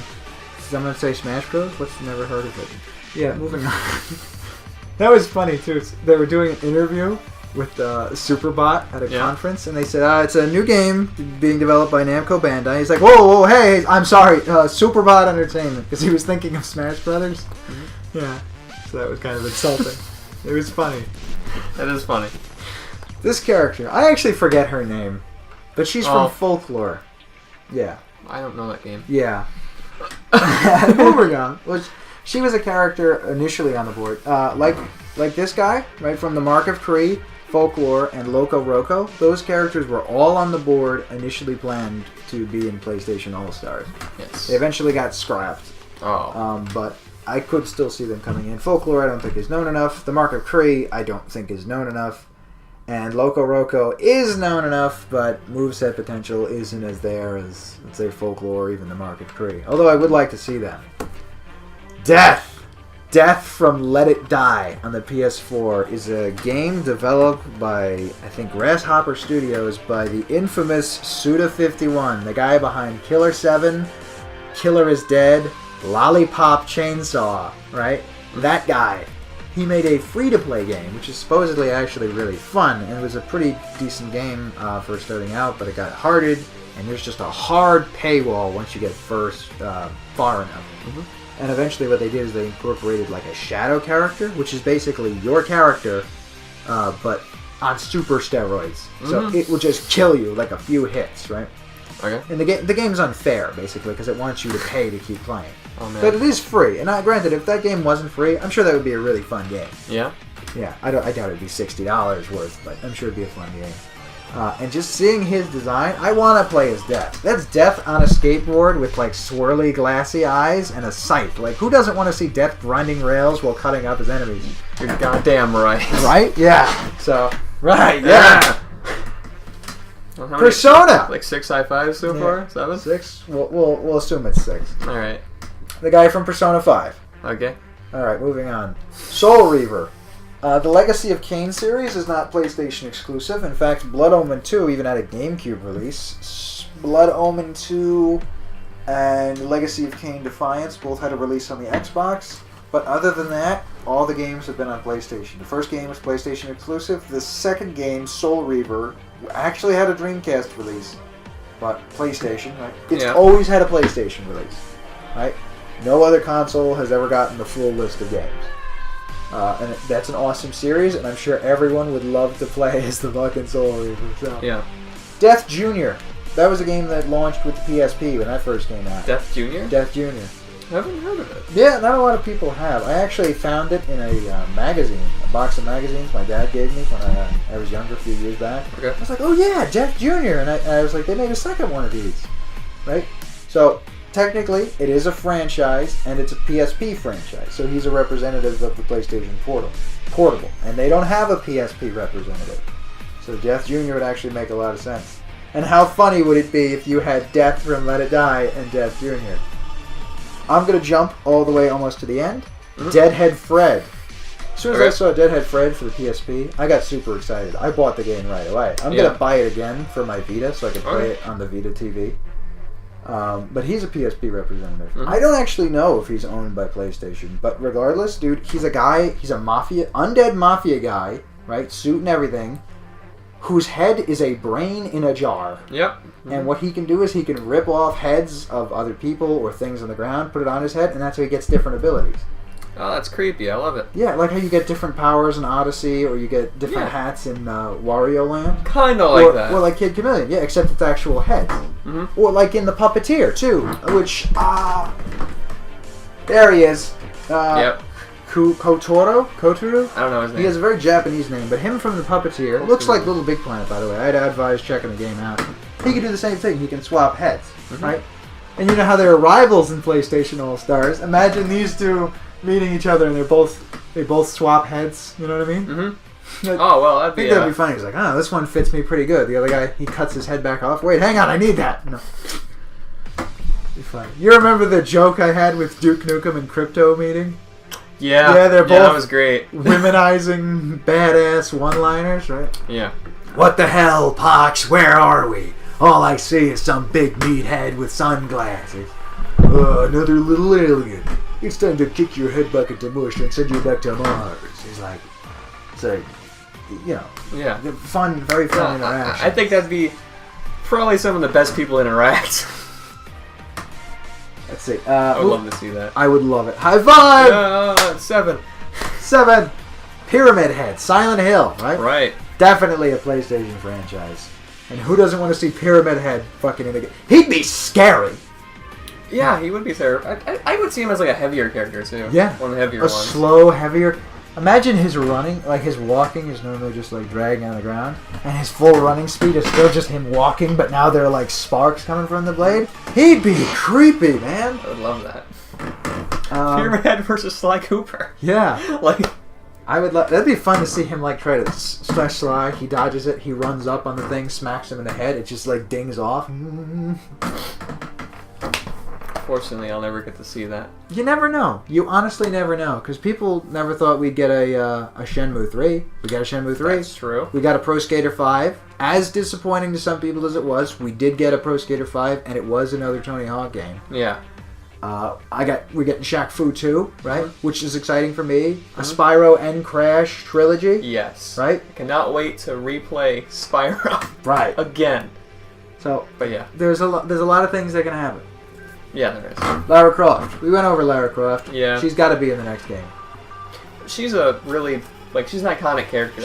Someone say Smash Bros? What's never heard of it? Yeah, moving on. That was funny too. They were doing an interview with Superbot at a conference, and they said, it's a new game being developed by Namco Bandai. He's like, whoa, hey, I'm sorry, Superbot Entertainment, because he was thinking of Smash Brothers. Yeah, so that was kind of insulting. It was funny. That is funny. This character, I actually forget her name, but she's from Folklore. Yeah. I don't know that game. Yeah. Moving on. She was a character initially on the board, like this guy, right, from the Mark of Kree, Folklore, and Loco Roco. Those characters were all on the board initially planned to be in PlayStation All-Stars. Yes. They eventually got scrapped. But I could still see them coming in. Folklore I don't think is known enough. The Mark of Kree I don't think is known enough. And Loco Roco is known enough, but moveset potential isn't as there as, let's say, Folklore or even the Mark of Kree. Although I would like to see them. Death from Let It Die on the PS4 is a game developed by, I think, Grasshopper Studios by the infamous Suda51, the guy behind Killer 7, Killer is Dead, Lollipop Chainsaw, right? That guy. He made a free-to-play game, which is supposedly actually really fun, and it was a pretty decent game for starting out, but it got hearted, and there's just a hard paywall once you get far enough. And eventually what they did is they incorporated like a shadow character, which is basically your character, but on super steroids. So it will just kill you like a few hits, right? Okay. And the game's unfair, basically, because it wants you to pay to keep playing. Oh, man. But it is free. And granted, if that game wasn't free, I'm sure that would be a really fun game. Yeah? Yeah, I doubt it'd be $60 worth, but I'm sure it'd be a fun game. And just seeing his design, I want to play as Death. That's Death on a skateboard with like swirly, glassy eyes and a scythe. Like, who doesn't want to see Death grinding rails while cutting up his enemies? You're goddamn right. Right? Yeah. So, right, yeah. Well, how Persona! Like 6 high fives so far? 7? 6? We'll assume it's 6. Alright. The guy from Persona 5. Okay. Alright, moving on. Soul Reaver. The Legacy of Kain series is not PlayStation exclusive. In fact, Blood Omen 2 even had a GameCube release. Blood Omen 2 and Legacy of Kain Defiance both had a release on the Xbox. But other than that, all the games have been on PlayStation. The first game was PlayStation exclusive. The second game, Soul Reaver, actually had a Dreamcast release. But PlayStation, right? It's always had a PlayStation release, right? No other console has ever gotten the full list of games. And that's an awesome series, and I'm sure everyone would love to play as the fucking Soul Reaver. So. Yeah. Death Jr. That was a game that launched with the PSP when that first came out. Death Jr.? Death Jr. I haven't heard of it. Yeah, not a lot of people have. I actually found it in a magazine, a box of magazines my dad gave me when I was younger a few years back. Okay. I was like, oh yeah, Death Jr. And I was like, they made a second one of these. Right? So, technically, it is a franchise, and it's a PSP franchise. So he's a representative of the PlayStation Portable. And they don't have a PSP representative. So Death Jr. would actually make a lot of sense. And how funny would it be if you had Death from Let It Die and Death Jr.? I'm going to jump all the way almost to the end. Deadhead Fred. As soon as I saw Deadhead Fred for the PSP, I got super excited. I bought the game right away. I'm going to buy it again for my Vita so I can play it on the Vita TV. But he's a PSP representative. I don't actually know if he's owned by PlayStation, but regardless, dude, he's a guy, he's a undead mafia guy, right, suit and everything, whose head is a brain in a jar. Yep. And what he can do is he can rip off heads of other people or things on the ground, put it on his head, and that's how he gets different abilities. Oh, that's creepy. I love it. Yeah, like how you get different powers in Odyssey, or you get different hats in Wario Land. Kind of like that. Or like Kid Chameleon, yeah, except it's actual heads. Or like in The Puppeteer, too, which, there he is. Yep. Kotaro? I don't know his name. He has a very Japanese name, but him from The Puppeteer, looks like Little Big Planet, by the way. I'd advise checking the game out. He can do the same thing. He can swap heads, right? And you know how they're rivals in PlayStation All-Stars. Imagine these two meeting each other and they both swap heads. You know what I mean? Oh, well, that'd be... I think that'd be funny. He's like, oh, this one fits me pretty good. The other guy, he cuts his head back off. Wait, hang on, I need that. No. Be funny. You remember the joke I had with Duke Nukem and Crypto meeting? Yeah, they're both that was great. Womenizing badass one-liners, right? Yeah. What the hell, Pox? Where are we? All I see is some big meathead with sunglasses. Another little alien. It's time to kick your head back into mush and send you back to Mars. He's like, it's like, you know, fun, very fun interaction. I think that'd be probably some of the best people interact. Let's see. I would love to see that. I would love it. High five! 7. 7. Pyramid Head. Silent Hill, right? Right. Definitely a PlayStation franchise. And who doesn't want to see Pyramid Head fucking in the game? He'd be scary. Yeah, he would be there. I would see him as like a heavier character too. Yeah. One of the heavier ones. A slow, heavier. Imagine his running, like his walking is normally just like dragging on the ground, and his full running speed is still just him walking, but now there are like sparks coming from the blade. He'd be creepy, man. I would love that. Pyramid Head versus Sly Cooper. Yeah. Like, I would love. That'd be fun to see him like try to slash Sly. He dodges it. He runs up on the thing, smacks him in the head. It just like dings off. Fortunately, I'll never get to see that. You never know. You honestly never know, because people never thought we'd get a Shenmue 3. We got a Shenmue 3. That's true. We got a Pro Skater 5. As disappointing to some people as it was, we did get a Pro Skater 5, and it was another Tony Hawk game. Yeah. We're getting Shaq Fu 2, right? Which is exciting for me. A Spyro and Crash trilogy. Yes. Right? I cannot wait to replay Spyro. Right. Again. So, but yeah. There's a lot of things that can happen. Yeah, there is. Lara Croft. We went over Lara Croft. Yeah. She's got to be in the next game. She's a really, like, she's an iconic character.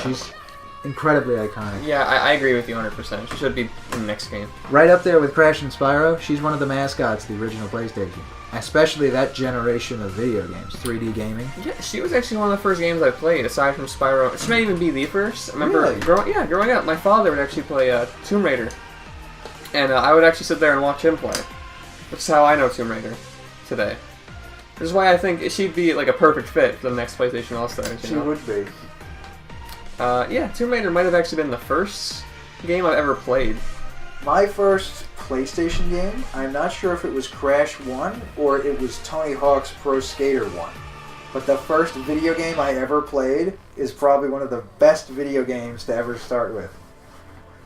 incredibly iconic. Yeah, I agree with you 100%. She should be in the next game. Right up there with Crash and Spyro, she's one of the mascots of the original PlayStation. Especially that generation of video games, 3D gaming. Yeah, she was actually one of the first games I played, aside from Spyro. She may even be the first. I remember Really? growing up, my father would actually play Tomb Raider. And I would actually sit there and watch him play. Which is how I know Tomb Raider today. This is why I think she'd be like a perfect fit for the next PlayStation All-Stars. She would be. Yeah, Tomb Raider might have actually been the first game I've ever played. My first PlayStation game, I'm not sure if it was Crash 1 or it was Tony Hawk's Pro Skater 1. But the first video game I ever played is probably one of the best video games to ever start with.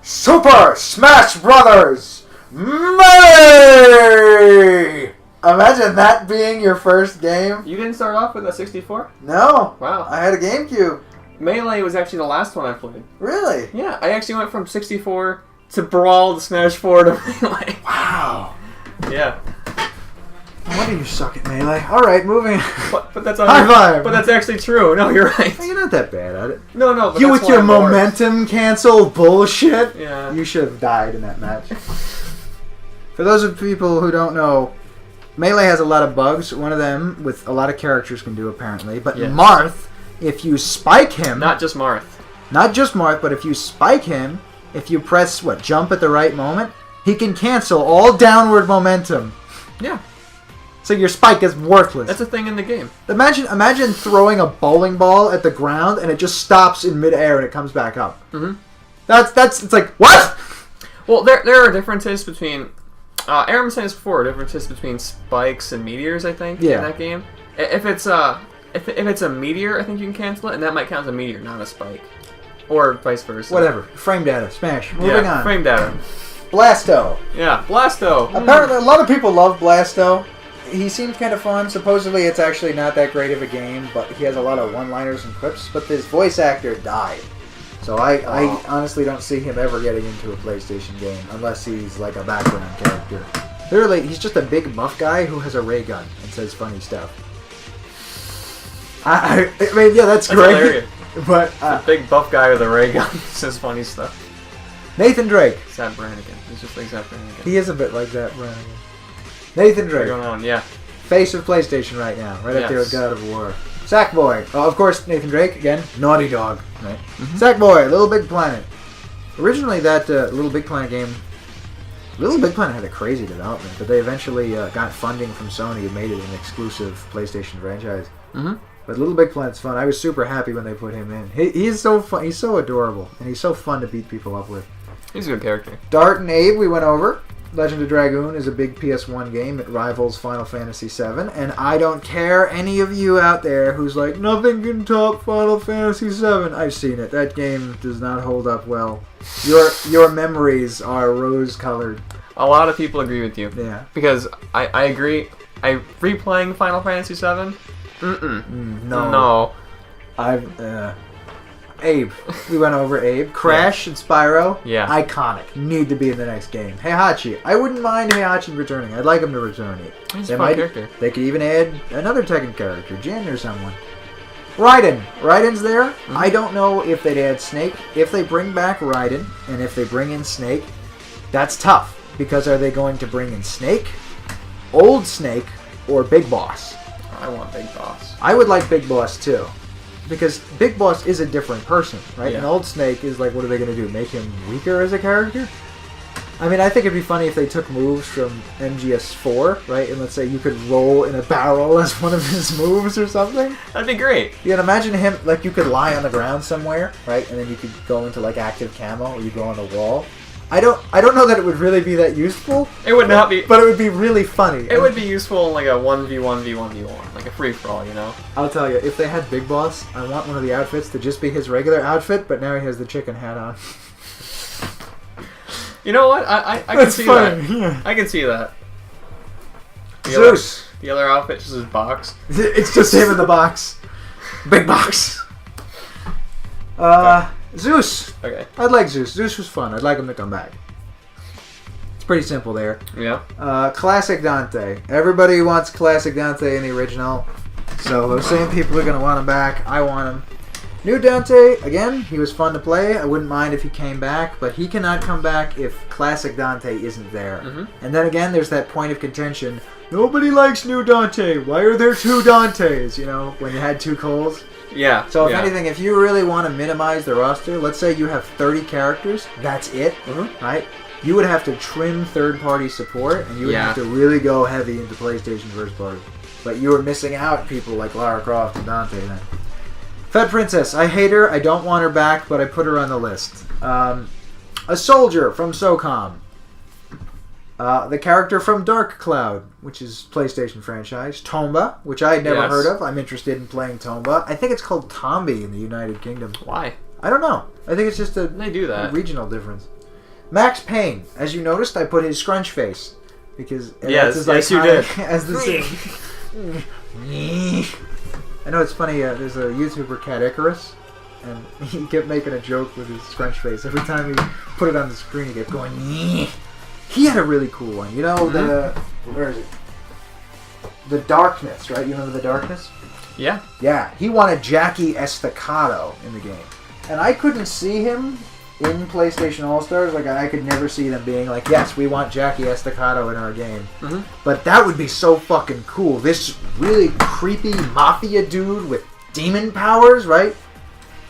Super Smash Brothers Melee! Imagine that being your first game. You didn't start off with a 64? No. Wow. I had a GameCube. Melee was actually the last one I played. Really? Yeah, I actually went from 64 to Brawl to Smash 4 to Melee. Wow. Yeah. No wonder you suck at Melee. Alright, moving. But that's High five. But that's actually true. No, you're right. You're not that bad at it. No, but you that's with why your I'm bored. momentum cancel bullshit. Yeah. You should have died in that match. For those of people who don't know, Melee has a lot of bugs. One of them, with a lot of characters can do apparently. But Yes. Marth, if you spike him, Not just Marth. but if you spike him, if you press jump at the right moment, he can cancel all downward momentum. Yeah. So your spike is worthless. That's a thing in the game. Imagine throwing a bowling ball at the ground and it just stops in midair and it comes back up. Mm-hmm. It's like, what? Well, there are differences between... Aaron said this before, differences between spikes and meteors, I think, in that game. If it's a meteor, I think you can cancel it, and that might count as a meteor, not a spike. Or vice versa. Whatever. Frame data. Smash. Moving on. Frame data. Blasto. Yeah, Blasto. Apparently, a lot of people love Blasto. He seems kind of fun. Supposedly, it's actually not that great of a game, but he has a lot of one-liners and quips. But this voice actor died. So I honestly don't see him ever getting into a PlayStation game unless he's like a background character. Literally, he's just a big buff guy who has a ray gun and says funny stuff. I mean, yeah, that's great. Hilarious. But a big buff guy with a ray gun says funny stuff. Nathan Drake. Zap Brannigan. He's just like Zap Brannigan. He is a bit like that, Brannigan. Nathan Drake. What's going on? Yeah. Face of PlayStation right now, right up there with Yes. God of War. Sackboy. Oh, of course, Nathan Drake again. Naughty Dog. Right. Sackboy. Little Big Planet. Originally, that Little Big Planet game. Little Big Planet had a crazy development, but they eventually got funding from Sony and made it an exclusive PlayStation franchise. Mm-hmm. But Little Big Planet's fun. I was super happy when they put him in. He's so fun. He's so adorable, and he's so fun to beat people up with. He's a good character. Dart and Abe, we went over. Legend of Dragoon is a big PS1 game. It rivals Final Fantasy VII, and I don't care any of you out there who's like, nothing can top Final Fantasy VII. I've seen it. That game does not hold up well. Your memories are rose-colored. A lot of people agree with you. Yeah. Because I agree. Replaying Final Fantasy VII? No. Abe. We went over Abe. Crash and Spyro. Yeah. Iconic. Need to be in the next game. Heihachi. I wouldn't mind Heihachi returning. I'd like him to return it. He's a fun character. They could even add another Tekken character, Jin or someone. Raiden. Raiden's there. Mm-hmm. I don't know if they'd add Snake. If they bring back Raiden, and if they bring in Snake, that's tough. Because are they going to bring in Snake, Old Snake, or Big Boss? I want Big Boss. I would like Big Boss too. Because Big Boss is a different person, right? Yeah. And Old Snake is like, what are they going to do? Make him weaker as a character? I mean, I think it'd be funny if they took moves from MGS4, right? And let's say you could roll in a barrel as one of his moves or something. That'd be great. You can imagine him, like you could lie on the ground somewhere, right? And then you could go into like active camo, or you go on the wall. I don't know that it would really be that useful. It would not be. But it would be really funny. It would be useful in like a 1v1v1v1, like a free-for-all, you know? I'll tell you, if they had Big Boss, I want one of the outfits to just be his regular outfit, but now he has the chicken hat on. You know what? I can see funny. that. Yeah. I can see that. Zeus. The other outfit, just his box. It's just him in the box. Big box. Zeus. Okay. I'd like Zeus. Zeus was fun. I'd like him to come back. It's pretty simple there. Yeah. Classic Dante. Everybody wants classic Dante in the original. So those same people are going to want him back. I want him. New Dante, again, he was fun to play. I wouldn't mind if he came back, but he cannot come back if classic Dante isn't there. And then again, there's that point of contention. Nobody likes New Dante. Why are there two Dantes? You know, when you had two Coles. Yeah. So if anything, if you really want to minimize the roster, let's say you have 30 characters, that's it, right? You would have to trim third-party support, and you would have to really go heavy into PlayStation first party. But you were missing out people like Lara Croft and Dante then. Fed Princess, I hate her, I don't want her back, but I put her on the list. A soldier from SOCOM. The character from Dark Cloud, which is PlayStation franchise. Tomba, which I had never heard of. I'm interested in playing Tomba. I think it's called Tombi in the United Kingdom. Why? I don't know. I think it's just a regional difference. Max Payne. As you noticed, I put his scrunch face. Because that's as iconic as the I know it's funny, there's a YouTuber, Cat Icarus, and he kept making a joke with his scrunch face. Every time he put it on the screen, he kept going, Nyeh. He had a really cool one. You know, where is it? The Darkness, right? You remember The Darkness? Yeah. Yeah, he wanted Jackie Estacado in the game. And I couldn't see him in PlayStation All-Stars. Like, I could never see them being like, yes, we want Jackie Estacado in our game. But that would be so fucking cool. This really creepy mafia dude with demon powers, right?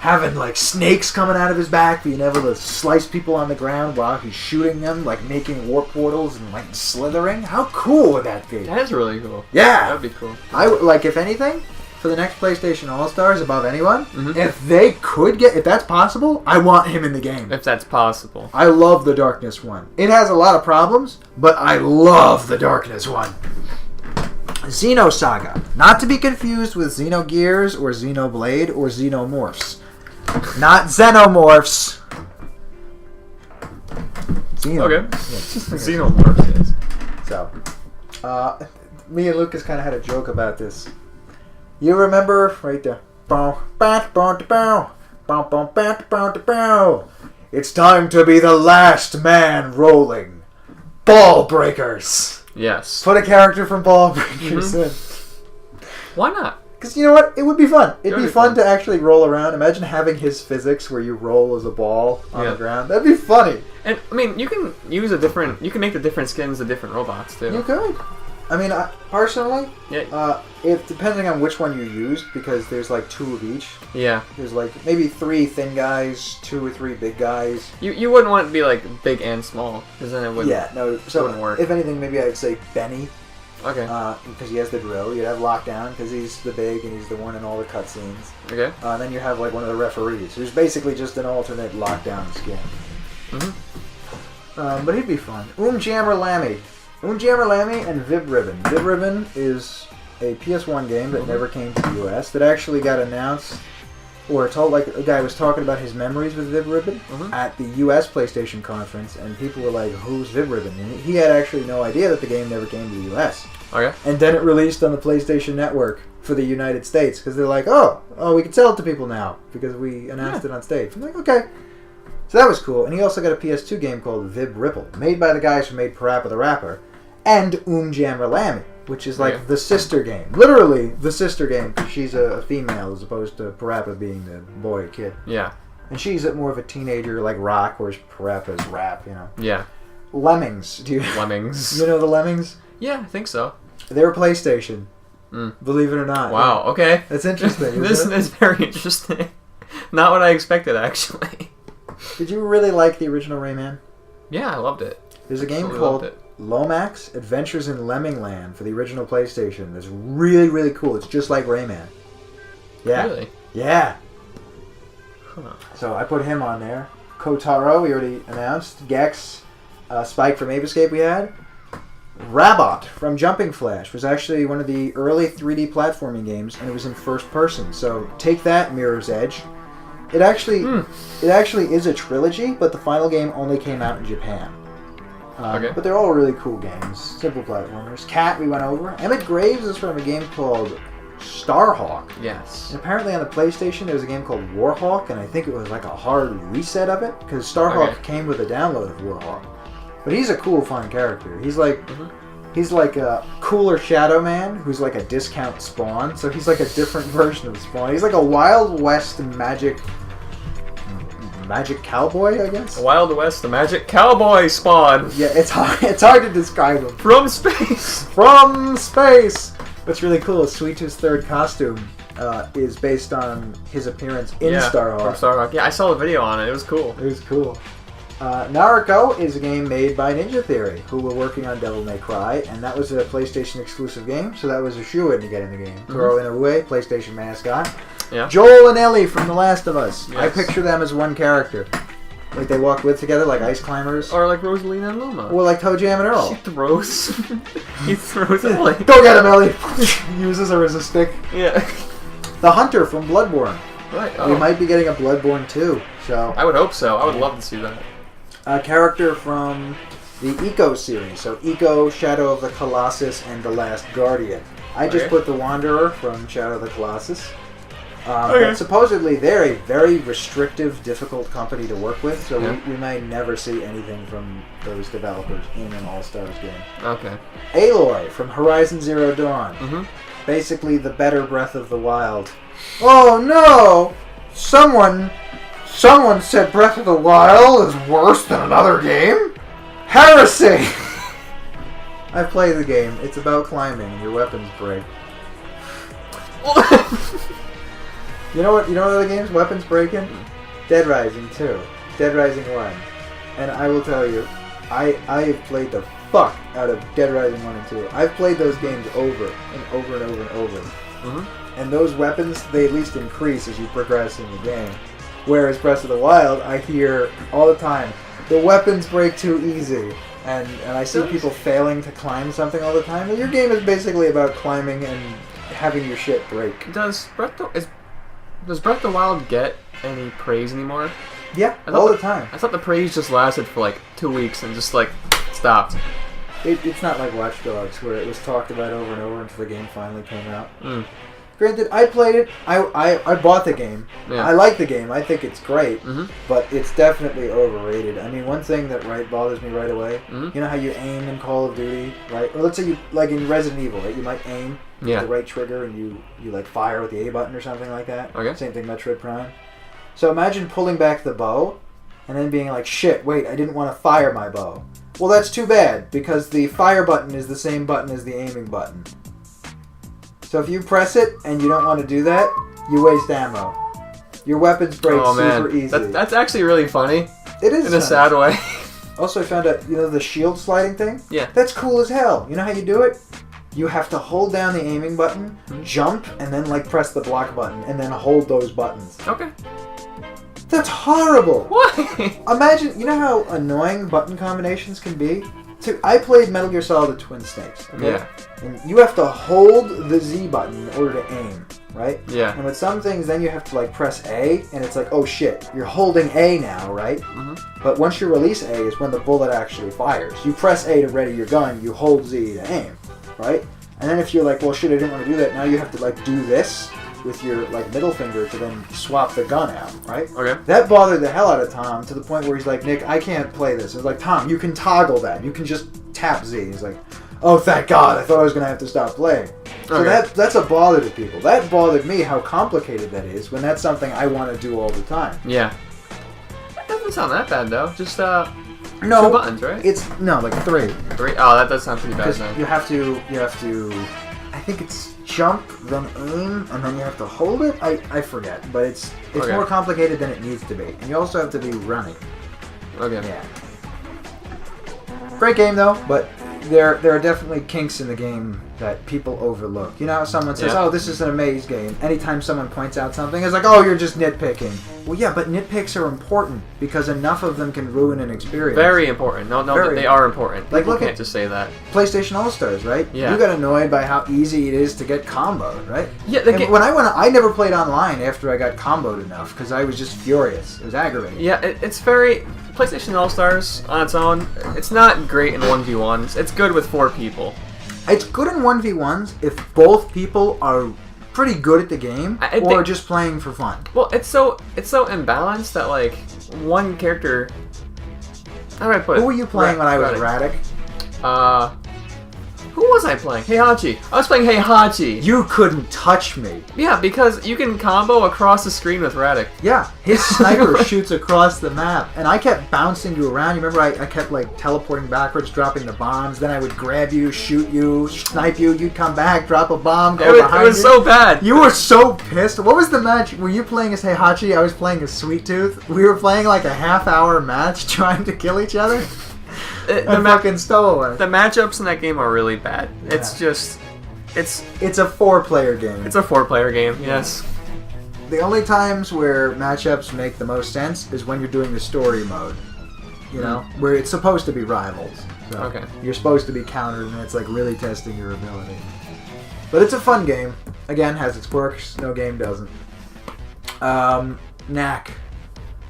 Having, like, snakes coming out of his back, being able to slice people on the ground while he's shooting them, like, making warp portals and, like, slithering. How cool would that be? That is really cool. Yeah. That would be cool. Like, if anything, for the next PlayStation All-Stars above anyone, if they could get, if that's possible, I want him in the game. If that's possible. I love the Darkness one. It has a lot of problems, but I love the Darkness one. Xenosaga. Not to be confused with Xenogears or Xenoblade or Xenomorphs. Not Xenomorphs. Okay. Xenomorphs, yes. So, me and Lucas kind of had a joke about this. You remember right there? It's time to be the last man rolling. Ball Breakers. Yes. Put a character from Ball Breakers in. Why not? Because you know what? It would be fun. It'd be fun to actually roll around. Imagine having his physics where you roll as a ball on the ground. That'd be funny. And, I mean, you can use you can make the different skins the different robots, too. You could. I mean, personally, if depending on which one you used, because there's like 2 of each. Yeah. There's like maybe 3 thin guys, 2 or 3 big guys. You wouldn't want it to be like big and small, because then it wouldn't. Yeah, no. So wouldn't work. If anything, maybe I'd say Benny. Okay. Because he has the drill. You'd have Lockdown because he's the big and he's the one in all the cutscenes. Okay. Then you have like one of the referees, who's basically just an alternate Lockdown skin. But he'd be fun. Jammer Lammy. Lammy and Vic Ribbon. Vic Ribbon is a PS1 game that never came to the US. That actually got announced, or told, like a guy was talking about his memories with Vic Ribbon at the US PlayStation conference, and people were like, "Who's Vic Ribbon?" And he had actually no idea that the game never came to the US. Okay. And then it released on the PlayStation Network for the United States because they're like, "Oh, we can sell it to people now because we announced it on stage." I'm like, okay. So that was cool. And he also got a PS2 game called Vib Ripple, made by the guys who made Parappa the Rapper, and Jammer Lammy, which is like the sister game. Literally the sister game, because she's a female as opposed to Parappa being the boy kid. Yeah. And she's more of a teenager like rock, whereas Parappa's rap, you know. Yeah. Lemmings. Lemmings. You know the Lemmings? Yeah, I think so. They're PlayStation. Believe it or not. Wow, okay. That's interesting. This is very interesting. Not what I expected, actually. Did you really like the original Rayman? Yeah, I loved it. There's a game called Lomax Adventures in Lemmingland for the original PlayStation. That's really, really cool. It's just like Rayman. Yeah. Really? Yeah. Huh. So I put him on there. Kotaro, we already announced. Gex, Spike from Ape Escape we had. Rabot from Jumping Flash was actually one of the early 3D platforming games, and it was in first person. So take that, Mirror's Edge. It actually is a trilogy, but the final game only came out in Japan. But they're all really cool games. Simple platformers. Cat, we went over. Emmett Graves is from a game called Starhawk. Yes. And apparently on the PlayStation there was a game called Warhawk, and I think it was like a hard reset of it, because Starhawk came with a download of Warhawk. But he's a cool, fun character. He's like He's like a cooler Shadow Man who's like a discount Spawn. So he's like a different version of Spawn. He's like a Wild West magic cowboy, I guess. Wild West, the magic cowboy Spawn. Yeah, it's hard to describe him. From space. From space. What's really cool is Suito's third costume is based on his appearance in Starhawk. From Starhawk. Yeah, I saw the video on it. It was cool. It was cool. Naruto is a game made by Ninja Theory, who were working on Devil May Cry, and that was a PlayStation exclusive game, so that was a shoo-in to get in the game. Toro Inoue, PlayStation mascot. Yeah. Joel and Ellie from The Last of Us. Yes. I picture them as one character. Like they walk with together like ice climbers. Or like Rosalina and Luma. Or like Toe Jam and Earl. She throws. He throws Ellie. Go get him, Ellie! Uses her as a stick. Yeah. The Hunter from Bloodborne. Right. We might be getting a Bloodborne 2, so... I would hope so. I would love to see that. A character from the Eco series. So Eco, Shadow of the Colossus, and The Last Guardian. I just put the Wanderer from Shadow of the Colossus. But supposedly they're a very restrictive, difficult company to work with, so we may never see anything from those developers in an All-Stars game. Okay. Aloy from Horizon Zero Dawn. Mm-hmm. Basically the better Breath of the Wild. Oh no! Someone said Breath of the Wild is worse than another game? Heresy! I've played the game. It's about climbing and your weapons break. You know what other games weapons breaking? Dead Rising 2. Dead Rising 1. And I will tell you, I have played the fuck out of Dead Rising 1 and 2. I've played those games over and over and over and over. Mm-hmm. And those weapons, they at least increase as you progress in the game. Whereas Breath of the Wild, I hear all the time, the weapons break too easy. And I see people failing to climb something all the time. And your game is basically about climbing and having your shit break. Does Breath of the Wild get any praise anymore? Yeah, all the time. I thought the praise just lasted for like 2 weeks and just like stopped. It's not like Watch Dogs where it was talked about over and over until the game finally came out. Mm. Granted, I played it. I bought the game. Yeah. I like the game. I think it's great, but it's definitely overrated. I mean, one thing that bothers me right away, you know how you aim in Call of Duty, right? Or let's say you, like in Resident Evil, right? You might aim with the right trigger and you like fire with the A button or something like that. Okay. Same thing, Metroid Prime. So imagine pulling back the bow and then being like, shit, wait, I didn't want to fire my bow. Well, that's too bad, because the fire button is the same button as the aiming button. So if you press it and you don't want to do that, you waste ammo. Your weapons break super easy. That's actually really funny. It is in a sad way. Also, I found out, the shield sliding thing? Yeah. That's cool as hell. You know how you do it? You have to hold down the aiming button, jump, and then press the block button, and then hold those buttons. Okay. That's horrible! Why? Imagine, you know how annoying button combinations can be? I played Metal Gear Solid Twin Snakes. Okay? Yeah. And you have to hold the Z button in order to aim, right? Yeah. And with some things, then you have to press A, and it's like, oh shit, you're holding A now, right? But once you release A is when the bullet actually fires. You press A to ready your gun, you hold Z to aim, right? And then if you're like, well shit, I didn't want to do that, now you have to do this with your middle finger to then swap the gun out, right? Okay. That bothered the hell out of Tom to the point where he's like, Nick, I can't play this. It's like, Tom, you can toggle that. You can just tap Z. He's like, oh, thank God. I thought I was going to have to stop playing. So that's a bother to people. That bothered me how complicated that is when that's something I want to do all the time. Yeah. That doesn't sound that bad, though. Just, no, 2 buttons, right? It's, no, 3. 3? Oh, that does sound pretty bad, then. You have to, I think it's jump, then aim, and then you have to hold it? I forget, but it's more complicated than it needs to be. And you also have to be running. Okay. Yeah. Great game, though, but there are definitely kinks in the game that people overlook. You know how someone says, oh, this is an amaze game. Anytime someone points out something, it's like, oh, you're just nitpicking. Well, yeah, but nitpicks are important because enough of them can ruin an experience. Very important. No, they are important. People look can't at just say that. PlayStation All-Stars, right? Yeah. You got annoyed by how easy it is to get comboed, right? Yeah. When I never played online after I got comboed enough because I was just furious. It was aggravating. Yeah, it's very... PlayStation All-Stars, on its own, it's not great in 1v1s. It's good with 4 people. It's good in 1v1s if both people are pretty good at the game or just playing for fun. Well, it's so imbalanced that, one character... How do I put it? Who were you playing when I was Radic? Who was I playing? Heihachi. I was playing Heihachi. You couldn't touch me. Yeah, because you can combo across the screen with Radic. Yeah, his sniper shoots across the map, and I kept bouncing you around. You remember I kept like teleporting backwards, dropping the bombs. Then I would grab you, shoot you, snipe you. You'd come back, drop a bomb, go behind you. It was so bad. You were so pissed. What was the match? Were you playing as Heihachi? I was playing as Sweet Tooth. We were playing like a half-hour match trying to kill each other. The fucking stowaway. The matchups in that game are really bad. Yeah. It's just, it's a 4-player game. It's a 4-player game. Yes. The only times where matchups make the most sense is when you're doing the story mode. You know, where it's supposed to be rivals. So Okay. You're supposed to be countered, and it's like really testing your ability. But it's a fun game. Again, has its quirks. No game doesn't. Knack.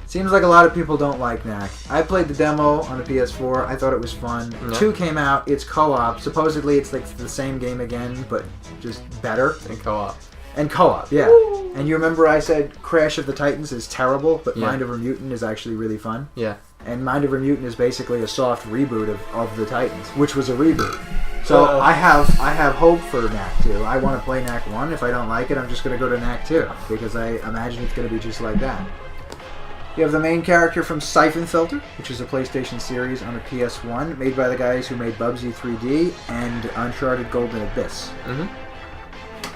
Seems like a lot of people don't like Knack. I played the demo on the PS4. I thought it was fun. Yeah. 2 came out. It's co-op. Supposedly it's like the same game again, but just better. And co-op. And co-op, yeah. Woo! And you remember I said Crash of the Titans is terrible, but Yeah. Mind Over Mutant is actually really fun. Yeah. And Mind Over Mutant is basically a soft reboot of the Titans, which was a reboot. So I have hope for Knack 2. I want to play Knack 1. If I don't like it, I'm just going to go to Knack 2, because I imagine it's going to be just like that. You have the main character from Syphon Filter, which is a PlayStation series on the PS1, made by the guys who made Bubsy 3D and Uncharted Golden Abyss. Mm-hmm.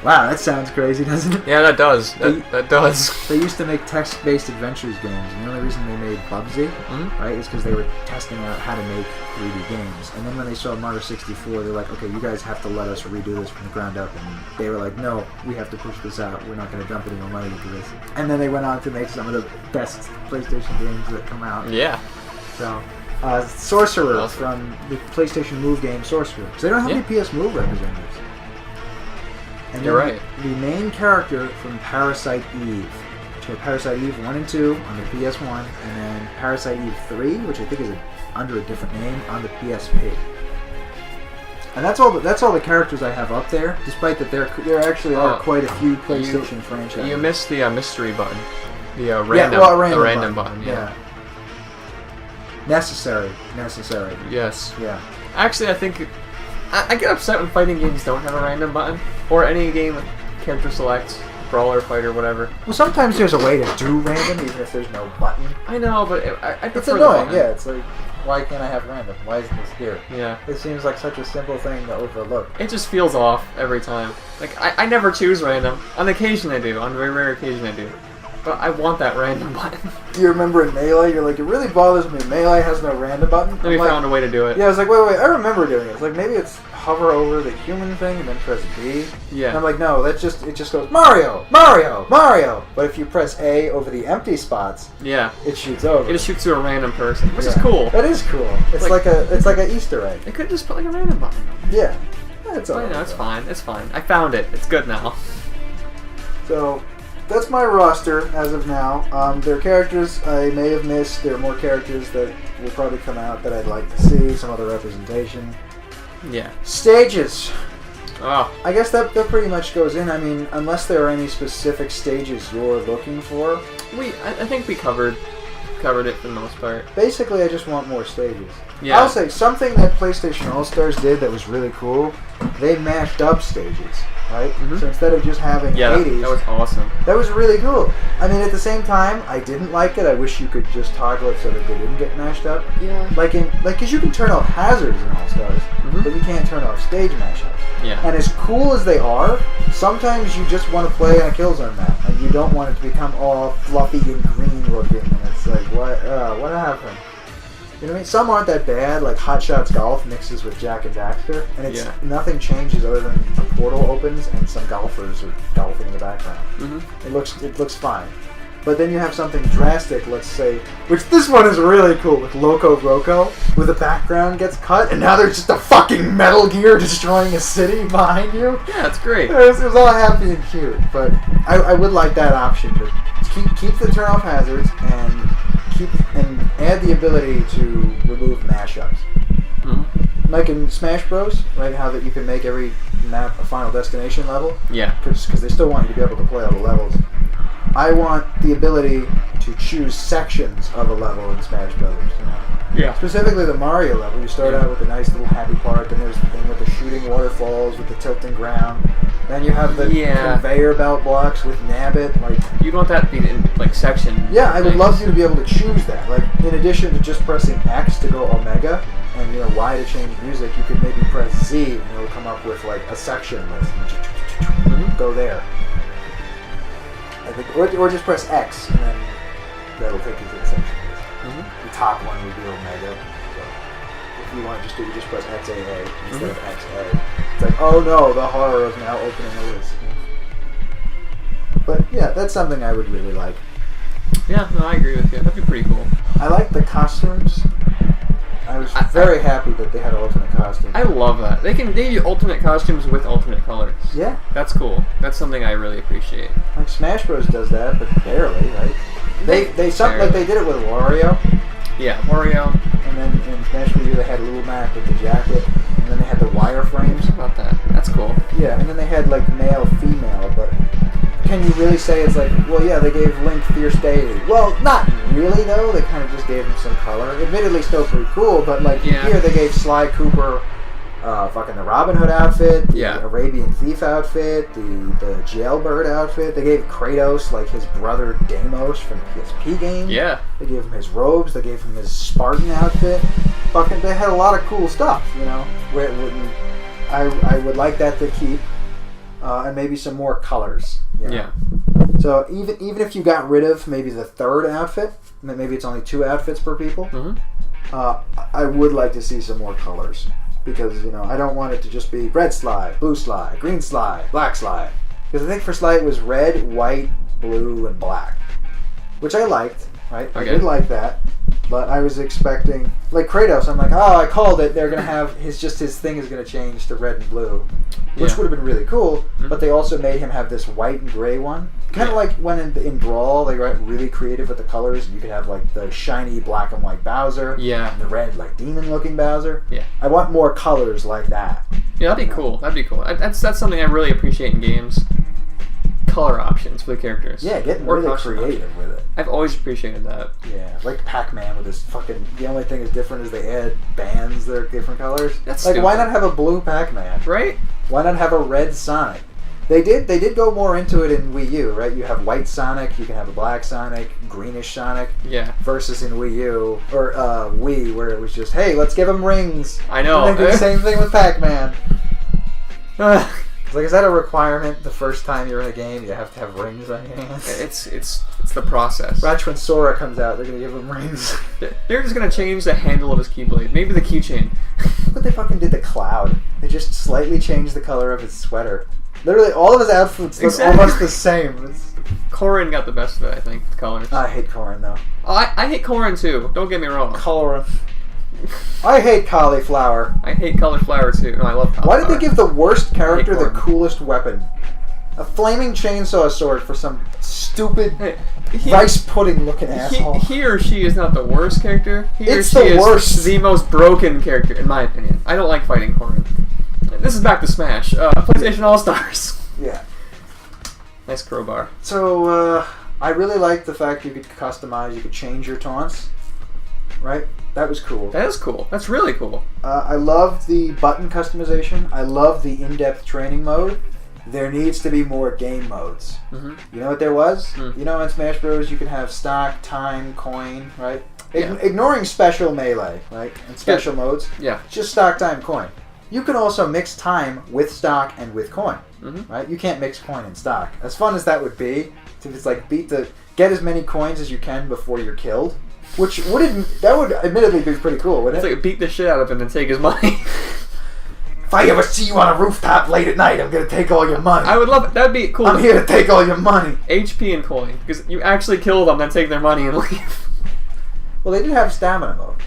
Wow, that sounds crazy, doesn't it? Yeah, that does. That does. They used to make text-based adventures games, and the only reason they made Bubsy, right, is because they were testing out how to make 3D games. And then when they saw Mario 64, they're like, okay, you guys have to let us redo this from the ground up. And they were like, no, we have to push this out. We're not going to dump any more money into this. And then they went on to make some of the best PlayStation games that come out. Yeah. So, Sorcerer from the PlayStation Move game Sorcerer. So they don't have any PS Move representatives. And You're right. The main character from Parasite Eve. Parasite Eve 1 and 2 on the PS1, and then Parasite Eve 3, which I think is under a different name, on the PSP. And that's all the characters I have up there, despite that there actually are quite a few PlayStation franchises. You missed the mystery button. The random button. Yeah. Necessary. Yes. Yeah. Actually, I think I get upset when fighting games don't have a random button, or any game with character select, brawler, fighter, whatever. Well, sometimes there's a way to do random even if there's no button. I know, but I prefer it's annoying. the Yeah, it's like, why can't I have random? Why isn't this here? Yeah. It seems like such a simple thing to overlook. It just feels off every time. Like I never choose random. On occasion I do. On a very rare occasion I do. But I want that random button. Do you remember in Melee, you're like, it really bothers me. Melee has no random button. Then we found a way to do it. Yeah, I was like, wait, I remember doing it. It's like, maybe it's hover over the human thing and then press B. Yeah. And I'm like, no, it just goes, Mario, Mario, Mario. But if you press A over the empty spots, yeah, it shoots over. It just shoots to a random person, which is cool. That is cool. It's like an Easter egg. They could just put like a random button. Yeah. It's all right. No, it's fine. It's fine. I found it. It's good now. So, that's my roster as of now. There are characters I may have missed. There are more characters that will probably come out that I'd like to see. Some other representation. Yeah. Stages. Oh. I guess that pretty much goes in. I mean, unless there are any specific stages you're looking for. I think we covered it for the most part. Basically, I just want more stages. Yeah. I'll say something that PlayStation All-Stars did that was really cool. They mashed up stages, right? Mm-hmm. So instead of just having 80s, that was awesome. That was really cool. I mean, at the same time, I didn't like it. I wish you could just toggle it so that they didn't get mashed up. Yeah. Because you can turn off hazards in All-Stars, but you can't turn off stage mashups. Yeah. And as cool as they are, sometimes you just want to play on a Killzone map, and you don't want it to become all fluffy and green looking, and it's like, what happened? You know what I mean? Some aren't that bad, like Hot Shots Golf mixes with Jak and Daxter, and it's nothing changes other than a portal opens and some golfers are golfing in the background. Mm-hmm. It looks fine. But then you have something drastic, let's say, which this one is really cool, with Loco Roco, where the background gets cut, and now there's just a fucking Metal Gear destroying a city behind you. Yeah, that's great. It was all happy and cute, but I would like that option to keep the turn off hazards and add the ability to remove mashups. Mm-hmm. Like in Smash Bros, right? How that you can make every map a Final Destination level. Yeah. Because they still want you to be able to play all the levels. I want the ability to choose sections of a level in Smash Brothers. You know? Yeah. Specifically the Mario level, you start out with a nice little happy part, then there's the thing with the shooting waterfalls, with the tilting ground. Then you have the conveyor belt blocks with Nabbit. Like, you'd want that to be in, like, section. Yeah, I would love you to be able to choose that. Like, in addition to just pressing X to go Omega, and, you know, Y to change music, you could maybe press Z, and it'll come up with, like, a section list. Go there. I think, or just press X, and then that'll take you to the section list. The top one would be Omega. So if you want to just press XAA instead of XA. It's like, oh no, the horror of now opening a list. But yeah, that's something I would really like. Yeah, no, I agree with you. That'd be pretty cool. I like the costumes. I was very happy that they had alternate costumes. I love that. They give you alternate costumes with alternate colors. Yeah. That's cool. That's something I really appreciate. Like Smash Bros does that, but barely, right? They did it with Wario. Yeah, Wario. And then in Smash Bros they had Little Mac with the jacket, and then they had the wireframes. How about that? That's cool. Yeah, and then they had like male, female, but can you really say it's like, well, yeah, they gave Link fierce deity? Well, not really though. They kind of just gave him some color. Admittedly, still pretty cool, but like here they gave Sly Cooper fucking the Robin Hood outfit, the Arabian Thief outfit, the Jailbird outfit. They gave Kratos like his brother Deimos from the PSP game. Yeah. They gave him his robes. They gave him his Spartan outfit. Fucking, they had a lot of cool stuff, you know. Where it wouldn't, I would like that to keep, and maybe some more colors. You know? Yeah. So even if you got rid of maybe the third outfit, maybe it's only 2 outfits per people. I would like to see some more colors. Because, you know, I don't want it to just be red Sly, blue Sly, green Sly, black Sly. Because I think for Sly it was red, white, blue, and black. Which I liked, right? I did like that. But I was expecting, like Kratos, I'm like, oh, I called it. They're going to have, his thing is going to change to red and blue. Which would have been really cool. But they also made him have this white and gray one. Kind of like when in Brawl, they got really creative with the colors. You could have like the shiny black and white Bowser. Yeah. And the red, like demon-looking Bowser. Yeah. I want more colors like that. Yeah, that'd be cool. That'd be cool. That's something I really appreciate in games. Color options for the characters. Yeah, getting really creative with it. I've always appreciated that. Yeah, like Pac-Man with his fucking... The only thing is different is they add bands that are different colors. That's like, stupid. Why not have a blue Pac-Man? Right? Why not have a red Sonic? They did go more into it in Wii U, right? You have white Sonic, you can have a black Sonic, greenish Sonic. Yeah. Versus in Wii U, or Wii, where it was just, hey, let's give them rings. I know. And they do the same thing with Pac-Man. Like, is that a requirement the first time you're in a game? You have to have rings on your hands? It's the process. Watch when Sora comes out, they're going to give him rings. They're just going to change the handle of his keyblade. Maybe the keychain. Look what they fucking did to Cloud. They just slightly changed the color of his sweater. Literally, all of his outfits look almost the same. Corrin got the best of it, I think, the colors. I hate Corrin, though. I hate Corrin, too. Don't get me wrong. Corrin. I hate cauliflower. I hate cauliflower too. No, I love cauliflower. Why did they give the worst character the coolest weapon? A flaming chainsaw sword for some stupid rice pudding looking asshole. He or she is not the worst character. He or she is the most broken character, in my opinion. I don't like fighting Corrin. This is back to Smash. PlayStation All-Stars. Yeah. Nice crowbar. So, I really like the fact you could customize, you could change your taunts. Right? That was cool. That is cool. That's really cool. I love the button customization. I love the in-depth training mode. There needs to be more game modes. You know what there was? You know in Smash Bros. You can have stock, time, coin, right? Ignoring special melee, right? And special modes. Yeah. Just stock, time, coin. You can also mix time with stock and with coin. Right? You can't mix coin and stock. As fun as that would be, to just like get as many coins as you can before you're killed. Which would admittedly be pretty cool, wouldn't it? It's like beat the shit out of him and take his money. If I ever see you on a rooftop late at night, I'm gonna take all your money. I would love it. That'd be cool. I'm here to take all your money. HP and coin, because you actually kill them, then take their money and leave. Well, they did have stamina mode.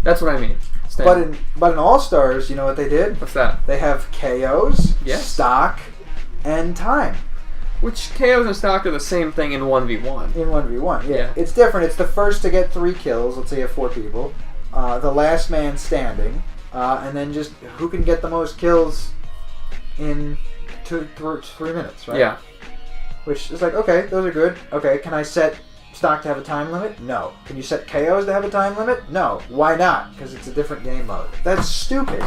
That's what I mean. Stamina. But in All Stars, you know what they did? What's that? They have KOs, stock, and time. Which KOs and stock are the same thing in 1v1. In 1v1, yeah. It's different. It's the first to get 3 kills. Let's say you have 4 people. The last man standing. And then just who can get the most kills in 3 minutes, right? Yeah. Which is like, okay, those are good. Okay, can I set stock to have a time limit? No. Can you set KOs to have a time limit? No. Why not? Because it's a different game mode. That's stupid.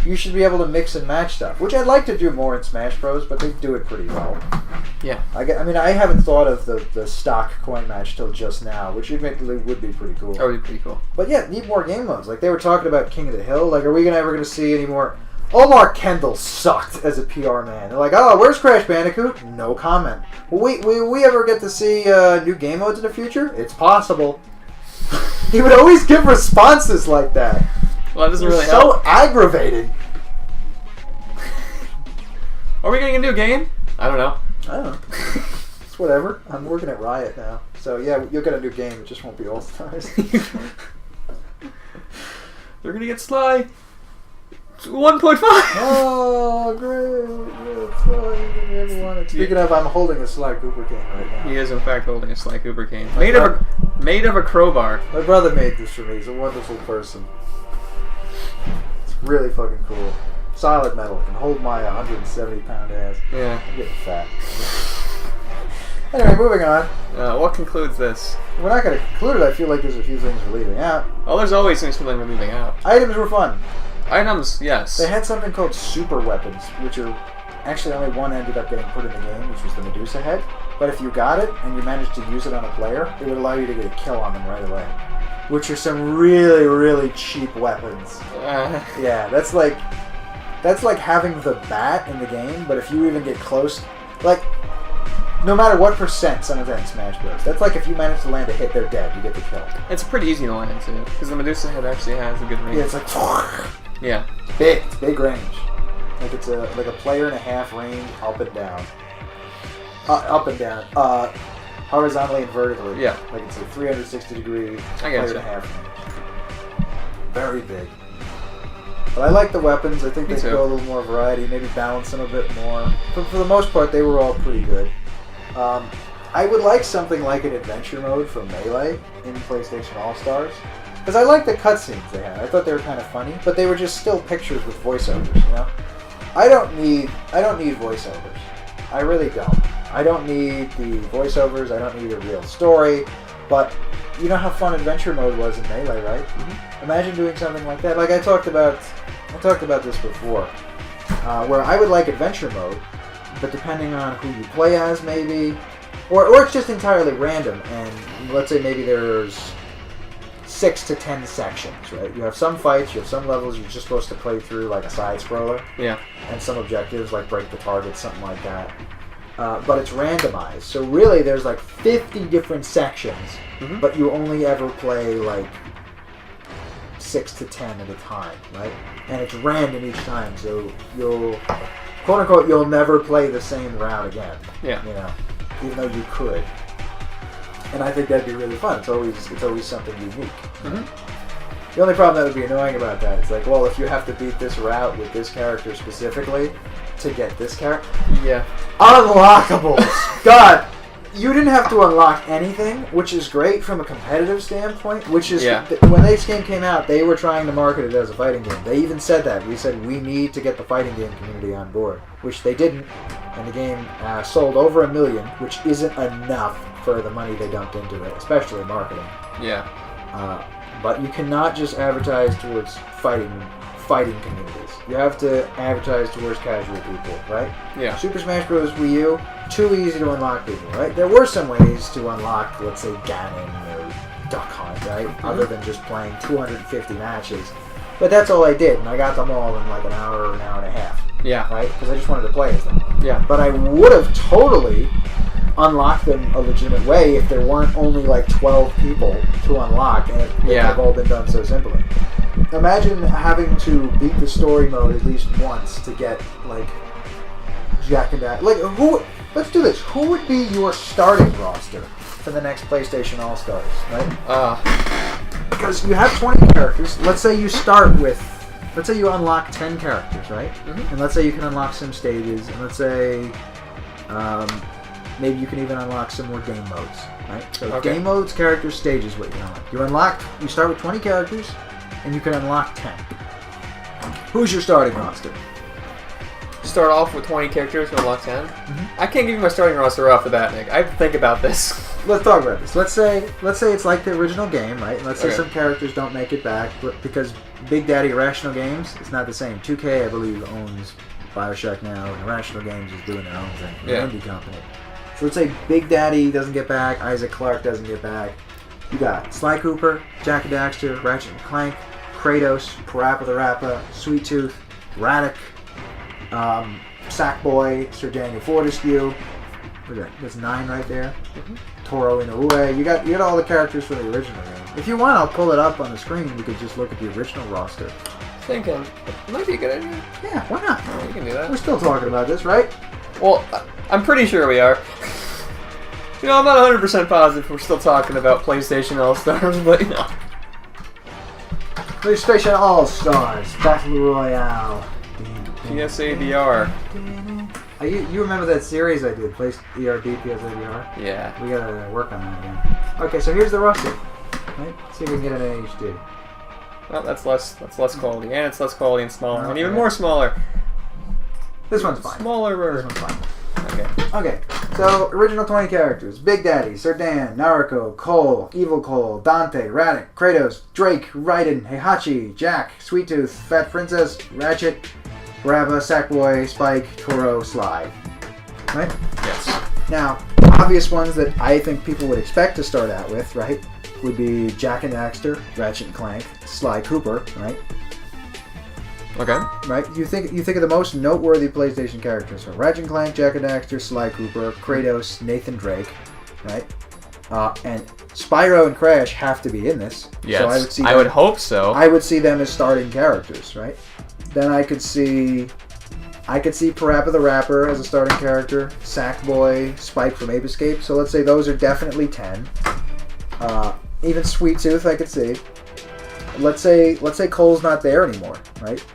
You should be able to mix and match stuff, which I'd like to do more in Smash Bros, but they do it pretty well. Yeah. I mean, I haven't thought of the stock coin match till just now, which admittedly would be pretty cool. That would be pretty cool. But yeah, need more game modes. Like, they were talking about King of the Hill. Like, are we ever going to see any more... Omar Kendall sucked as a PR man. They're like, oh, where's Crash Bandicoot? No comment. Will we ever get to see new game modes in the future? It's possible. He would always give responses like that. Well, that doesn't really help. help. So aggravating. Are we getting a new game? I don't know. I don't know. It's whatever. I'm working at Riot now. So yeah, you'll get a new game. It just won't be All-Stars. They're going to get Sly. 1.5. Oh, great. Speaking of, I'm holding a Sly Cooper cane right now. He is, in fact, holding a Sly Cooper cane. Made of a crowbar. My brother made this for me. He's a wonderful person. It's really fucking cool. Solid metal. Can hold my 170-pound ass. Yeah. I'm getting fat. Anyway, moving on. What concludes this? We're not going to conclude it. I feel like there's a few things we're leaving out. Well, there's always things we're leaving out. Items were fun. Items, yes. They had something called super weapons, which are actually only one ended up getting put in the game, which was the Medusa head. But if you got it and you managed to use it on a player, it would allow you to get a kill on them right away. Which are some really, really cheap weapons. Yeah, that's like having the bat in the game, but if you even get close, like, no matter what percent some of that in Smash Bros. That's like if you manage to land a hit, they're dead, you get the kill. It's pretty easy to land too, because the Medusa head actually has a good range. Yeah, it's like... Yeah. Big. It's big range. Like it's a player and a half range up and down. Up and down. Horizontally and vertically. Yeah. Like it's a 360-degree player and a half range. Very big. But I like the weapons. I think they could go a little more variety, maybe balance them a bit more. But for the most part, they were all pretty good. I would like something like an adventure mode for Melee in PlayStation All-Stars. Because I like the cutscenes they had. I thought they were kind of funny, but they were just still pictures with voiceovers, you know? I don't need voiceovers. I really don't. I don't need the voiceovers. I don't need a real story. But you know how fun adventure mode was in Melee, right? Mm-hmm. Imagine doing something like that. Like I talked about this before, where I would like adventure mode, but depending on who you play as, maybe, or it's just entirely random. And let's say maybe there's 6 to 10 sections, right? You have some fights, you have some levels you're just supposed to play through, like a side scroller. Yeah. And some objectives, like break the target, something like that. But it's randomized, so really there's like 50 different sections, but you only ever play like 6 to 10 at a time, right? And it's random each time, so you'll, quote unquote, you'll never play the same route again. Yeah. You know, even though you could. And I think that'd be really fun. It's always something unique. Mm-hmm. The only problem that would be annoying about that is like, well, if you have to beat this route with this character specifically to get this character, yeah, unlockables. God, you didn't have to unlock anything, which is great from a competitive standpoint. Which is when this game came out, they were trying to market it as a fighting game. They even said that. We said we need to get the fighting game community on board, which they didn't, and the game sold over 1 million, which isn't enough for the money they dumped into it, especially marketing. Yeah. But you cannot just advertise towards fighting communities. You have to advertise towards casual people, right? Yeah. Super Smash Bros. Wii U, too easy to unlock people, right? There were some ways to unlock, let's say, Ganon or Duck Hunt, right? Mm-hmm. Other than just playing 250 matches. But that's all I did, and I got them all in like an hour or an hour and a half. Yeah. Right? Because I just wanted to play as them. Yeah. But I would have totally unlock them a legitimate way if there weren't only like 12 people to unlock, and it would have all been done so simply. Imagine having to beat the story mode at least once to get like Jack and Daxter. Like who? Let's do this. Who would be your starting roster for the next PlayStation All Stars? Right? Because you have 20 characters. Let's say you start with. Let's say you unlock 10 characters, right? Mm-hmm. And let's say you can unlock some stages, and let's say. Maybe you can even unlock some more game modes, right? So game modes, characters, stages, what you unlock. You start with 20 characters, and you can unlock 10. Who's your starting roster? Start off with 20 characters and unlock 10? Mm-hmm. I can't give you my starting roster off the bat, Nick. I have to think about this. let's talk about this. Let's say it's like the original game, right? Let's say Okay. some characters don't make it back because Big Daddy Irrational Games is not the same. 2K, I believe, owns BioShock now, and Irrational Games is doing their own thing. Yeah. An indie company. So let's say Big Daddy doesn't get back, Isaac Clarke doesn't get back. You got Sly Cooper, Jak and Daxter, Ratchet and Clank, Kratos, Parappa the Rapper, Sweet Tooth, Radek, Sackboy, Sir Daniel Fortescue. What is that? That's 9 right there. Mm-hmm. Toro Inoue. You got all the characters from the original game. If you want, I'll pull it up on the screen. You could just look at the original roster. Thinking it might be a good idea. Yeah, why not? You can do that. We're still talking about this, right? Well, I'm pretty sure we are. You know, I'm not 100% positive we're still talking about PlayStation All-Stars, but you know. PlayStation All-Stars Battle Royale. PSABR. You remember that series I did, ERB, PSABR? Yeah. We gotta work on that again. Okay, so here's the roster. Right? See if we can get it in HD. Well, that's less quality, and it's less quality and smaller, Oh, and even okay. more smaller. This one's fine. Smaller. This one's fine. Okay. Okay, so original 20 characters. Big Daddy, Sir Dan, Naruto, Cole, Evil Cole, Dante, Radek, Kratos, Drake, Raiden, Heihachi, Jack, Sweet Tooth, Fat Princess, Ratchet, Brabba, Sackboy, Spike, Toro, Sly. Right? Yes. Now, obvious ones that I think people would expect to start out with, right, would be Jak and Daxter, Ratchet and Clank, Sly Cooper, right? Okay. Right? You think of the most noteworthy PlayStation characters. So Ratchet and Clank, Jak and Daxter, Sly Cooper, Kratos, Nathan Drake, right? And Spyro and Crash have to be in this. Yes. So I would hope so. I would see them as starting characters, right? Then I could see Parappa the Rapper as a starting character, Sackboy, Spike from Ape Escape. So let's say those are definitely 10. Even Sweet Tooth I could see. Let's say Cole's not there anymore, right?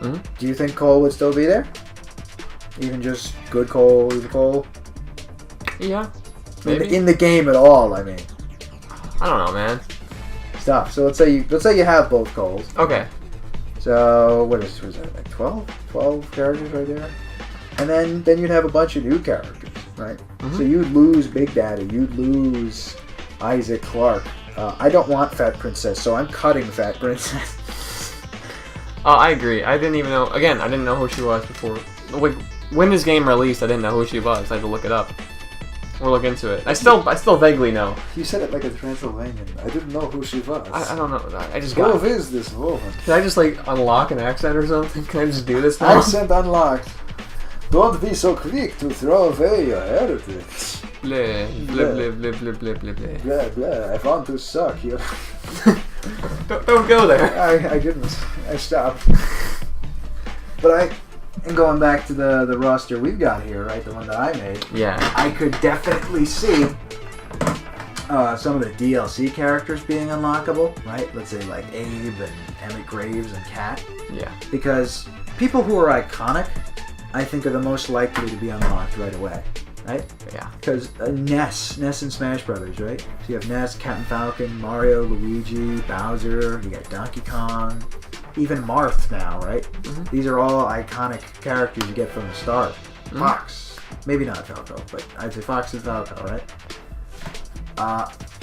Mm-hmm. Do you think Cole would still be there? Even just good Cole, evil Cole? Yeah. Maybe. In the game at all, I mean. I don't know, man. Stuff. So let's say you have both Coles. Okay. So what was that, like 12? 12 characters right there? And then you'd have a bunch of new characters, right? Mm-hmm. So you'd lose Big Daddy, you'd lose Isaac Clarke. I don't want Fat Princess, so I'm cutting Fat Princess. I agree. I didn't even know. Again, I didn't know who she was before. When this game released, I didn't know who she was. I had to look it up. Or look into it. I still vaguely know. You said it like a Transylvanian. I didn't know who she was. I don't know. I just got. Who is this woman? Can I just like unlock an accent or something? Can I just do this now? Accent unlocked. Don't be so quick to throw away your heritage. Blah, blah, blah, blah, blah, blah, blah, blah. Blah, blah. I want to suck you. Don't go there. I didn't. I stopped. But and going back to the roster we've got here, right, the one that I made, Yeah. I could definitely see some of the DLC characters being unlockable, right? Let's say like Abe and Emmett Graves and Kat. Yeah. Because people who are iconic, I think, are the most likely to be unlocked right away, right? Yeah. Because Ness and Smash Brothers, right? So you have Ness, Captain Falcon, Mario, Luigi, Bowser, you got Donkey Kong, even Marth now, right? Mm-hmm. These are all iconic characters you get from the start. Mm-hmm. Fox, maybe not Falco, but I'd say Fox and Falco, right?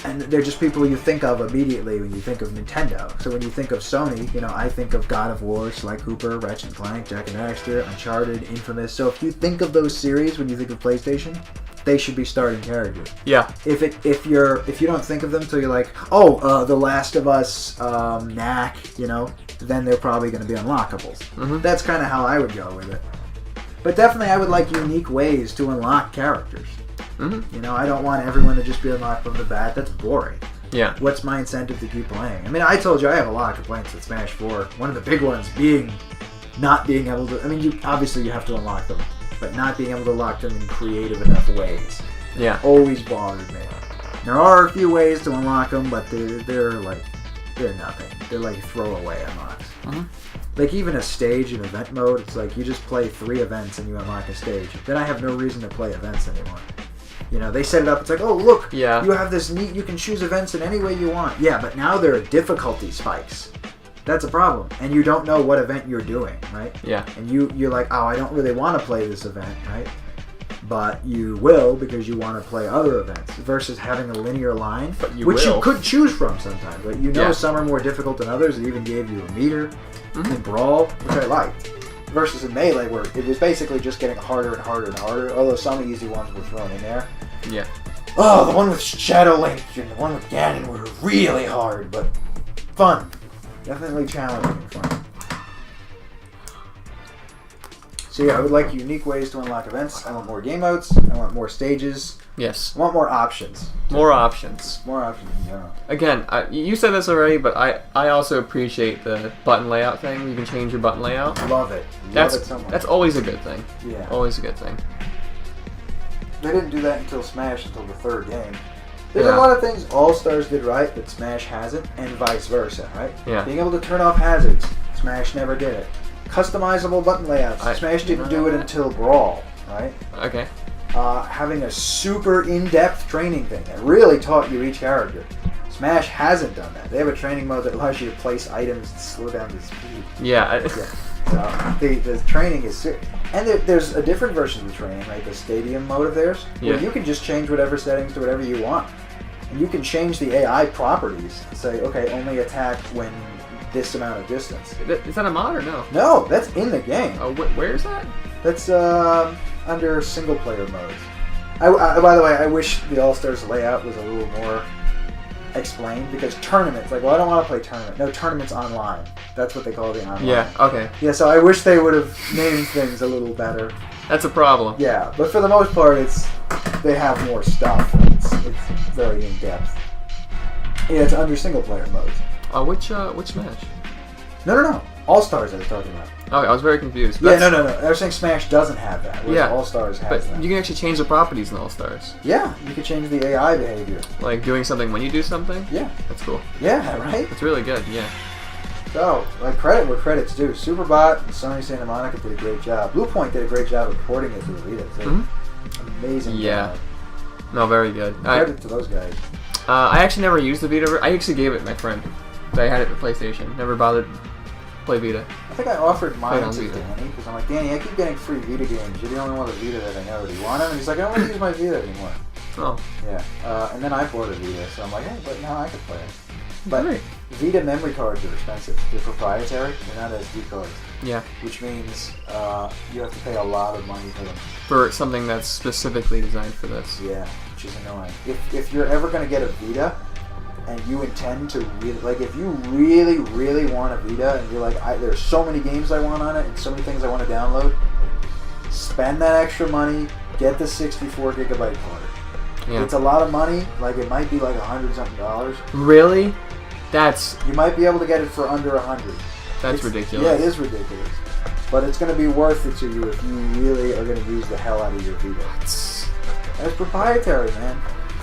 And they're just people you think of immediately when you think of Nintendo. So when you think of Sony, I think of God of War, Sly Cooper, Ratchet and Clank, Jak and Daxter, Uncharted, Infamous. So if you think of those series when you think of PlayStation, they should be starting characters. Yeah. If you don't think of them till you're like, oh, The Last of Us, Knack, then they're probably going to be unlockables. Mm-hmm. That's kind of how I would go with it. But definitely I would like unique ways to unlock characters. Mm-hmm. I don't want everyone to just be unlocked from the bat. That's boring. Yeah. What's my incentive to keep playing? I mean, I told you I have a lot of complaints with Smash 4. One of the big ones being not being able to... I mean, you have to unlock them, but not being able to unlock them in creative enough ways. Yeah. Always bothered me. There are a few ways to unlock them, but they're nothing. They're like throwaway unlocks. Mm-hmm. Like even a stage in event mode, it's like you just play 3 events and you unlock a stage. Then I have no reason to play events anymore. They set it up, it's like, oh look, Yeah. you have this neat, you can choose events in any way you want. Yeah, but now there are difficulty spikes. That's a problem. And you don't know what event you're doing, right? Yeah. And you're like, oh, I don't really want to play this event, right? but you will because you want to play other events versus having a linear line, which you could choose from sometimes. But some are more difficult than others. It even gave you a meter in Brawl, which I liked, versus in Melee where it was basically just getting harder and harder and harder, although some easy ones were thrown in there. Yeah. Oh, the one with Shadow Link and the one with Ganon were really hard, but fun. Definitely challenging and fun. So yeah, I would like unique ways to unlock events. I want more game modes. I want more stages. Yes. I want more options. More options. More options in general. Again, you said this already, but I also appreciate the button layout thing. You can change your button layout. Love it. Love it so much. That's always a good thing. Yeah. Always a good thing. They didn't do that until Smash, until the third game. There's a lot of things All-Stars did right that Smash hasn't, and vice versa, right? Yeah. Being able to turn off hazards, Smash never did it. Customizable button layouts, Smash didn't do it until Brawl, right? Okay. Having a super in-depth training thing that really taught you each character. Smash hasn't done that. They have a training mode that allows you to place items and slow down the speed. Yeah. So the training is serious. And there's a different version of the training, right? The stadium mode of theirs, where you can just change whatever settings to whatever you want. And you can change the AI properties to say, okay, only attack when this amount of distance. Is that a mod or no? No, that's in the game. Oh, where is that? That's under single player modes. By the way, I wish the All-Stars layout was a little more explained, because tournaments, I don't want to play tournament. No, tournaments online. That's what they call the online. Yeah, okay. Yeah, so I wish they would have named things a little better. That's a problem. Yeah, but for the most part, they have more stuff. It's very in depth. Yeah, it's under single player modes. Which Smash? No. All-Stars I was talking about. Okay, I was very confused. Yeah, no. I was saying Smash doesn't have that, whereas All-Stars has that. But you can actually change the properties in All-Stars. Yeah, you can change the AI behavior. Like doing something when you do something? Yeah. That's cool. Yeah, right? It's really good, yeah. So, credit where credit's due. Superbot and Sony Santa Monica did a great job. Bluepoint did a great job of porting it to the Vita, too. Amazing job. No, very good. Credit to those guys. I actually never used the Vita. I actually gave it to my friend. I had it for PlayStation. Never bothered to play Vita. I think I offered mine to Danny, because I'm like, Danny, I keep getting free Vita games. You're the only one with a Vita that I know. Do you want them? And he's like, I don't want to use my Vita anymore. Oh. Yeah. And then I bought a Vita, so I'm like, hey, but now I can play it. But Great. Vita memory cards are expensive. They're proprietary. They're not SD cards. Yeah. Which means you have to pay a lot of money for them. For something that's specifically designed for this. Yeah, which is annoying. If you're ever going to get a Vita, and you intend to if you really, really want a Vita, and you're like, there's so many games I want on it, and so many things I want to download, spend that extra money, get the 64 gigabyte card. Yeah. It's a lot of money. It might be $100-something. Really? You might be able to get it for under $100. That's ridiculous. Yeah, it is ridiculous. But it's going to be worth it to you if you really are going to use the hell out of your Vita. That's proprietary, man.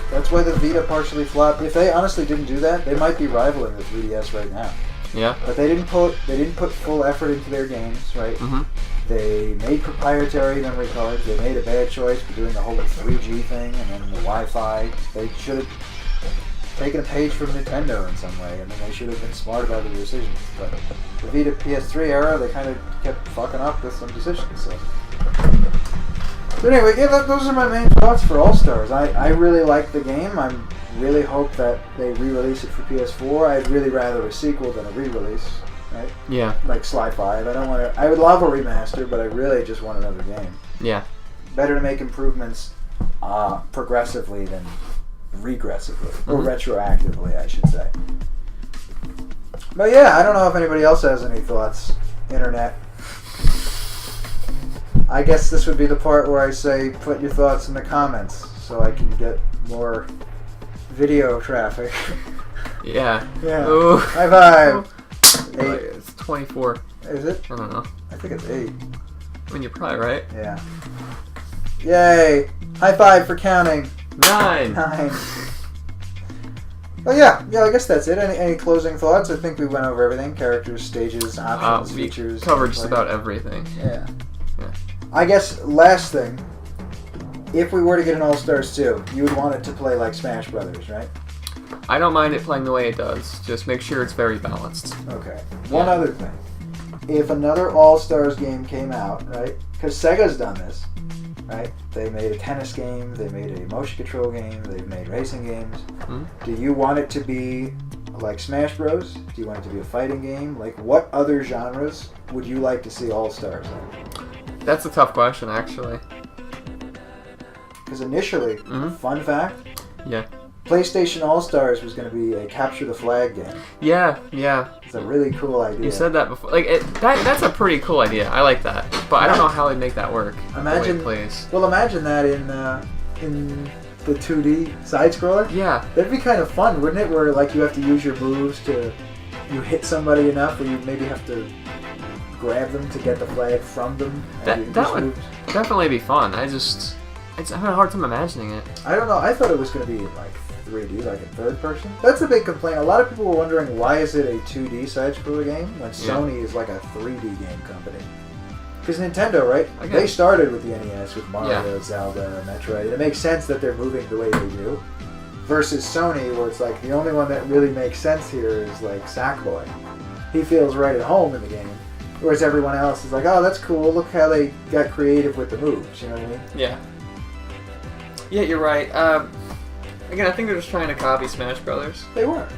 That's why the Vita partially flopped. If they honestly didn't do that, they might be rivaling the 3DS right now. Yeah. But they didn't put full effort into their games, right? Mm-hmm. They made proprietary memory cards. They made a bad choice for doing the whole 3G thing and then the Wi-Fi. They should have taken a page from Nintendo in some way, and then they should have been smart about their decisions. But the Vita PS3 era, they kind of kept fucking up with some decisions. So. But anyway, those are my main thoughts for All-Stars. I really like the game. I really hope that they re-release it for PS4. I'd really rather a sequel than a re-release, right? Yeah. Like Sly 5. I would love a remaster, but I really just want another game. Yeah. Better to make improvements progressively than regressively. Or retroactively, I should say. But yeah, I don't know if anybody else has any thoughts. Internet. I guess this would be the part where I say put your thoughts in the comments so I can get more video traffic. Yeah. Yeah. Ooh. High five. 8. It's 24. Is it? I don't know. I think it's 8. I mean, you're probably right. Yeah. Yay. High five for counting. 9. Well, yeah, I guess that's it. Any closing thoughts? I think we went over everything. Characters, stages, options, features. We covered just about everything. Yeah. I guess, last thing, if we were to get an All-Stars 2, you would want it to play like Smash Brothers, right? I don't mind it playing the way it does. Just make sure it's very balanced. Okay. One other thing. If another All-Stars game came out, right? Because Sega's done this, right? They made a tennis game, they made a motion control game, they've made racing games. Mm-hmm. Do you want it to be like Smash Bros? Do you want it to be a fighting game? Like, what other genres would you like to see All-Stars in? That's a tough question, actually. Because initially, fun fact, yeah, PlayStation All-Stars was going to be a capture the flag game. Yeah. It's a really cool idea. You said that before. Like that's a pretty cool idea. I like that, but I don't know how they'd make that work. Imagine, well, imagine that in the 2D side scroller. Yeah, that'd be kind of fun, wouldn't it? Where like you have to use your moves to, you hit somebody enough, where you maybe have to grab them to get the flag from them. That would definitely be fun. I'm having a hard time imagining it. I don't know. I thought it was going to be like 3D, like a third person. That's a big complaint. A lot of people were wondering why is it a 2D side-scroller game when Sony is like a 3D game company. Because Nintendo, right? Okay. They started with the NES with Mario, Zelda, Metroid. And it makes sense that they're moving the way they do. Versus Sony, where it's like the only one that really makes sense here is like Sackboy. He feels right at home in the game. Whereas everyone else is like, oh, that's cool. Look how they got creative with the moves. You know what I mean? Yeah. Yeah, you're right. Again, I think they're just trying to copy Smash Brothers. They weren't.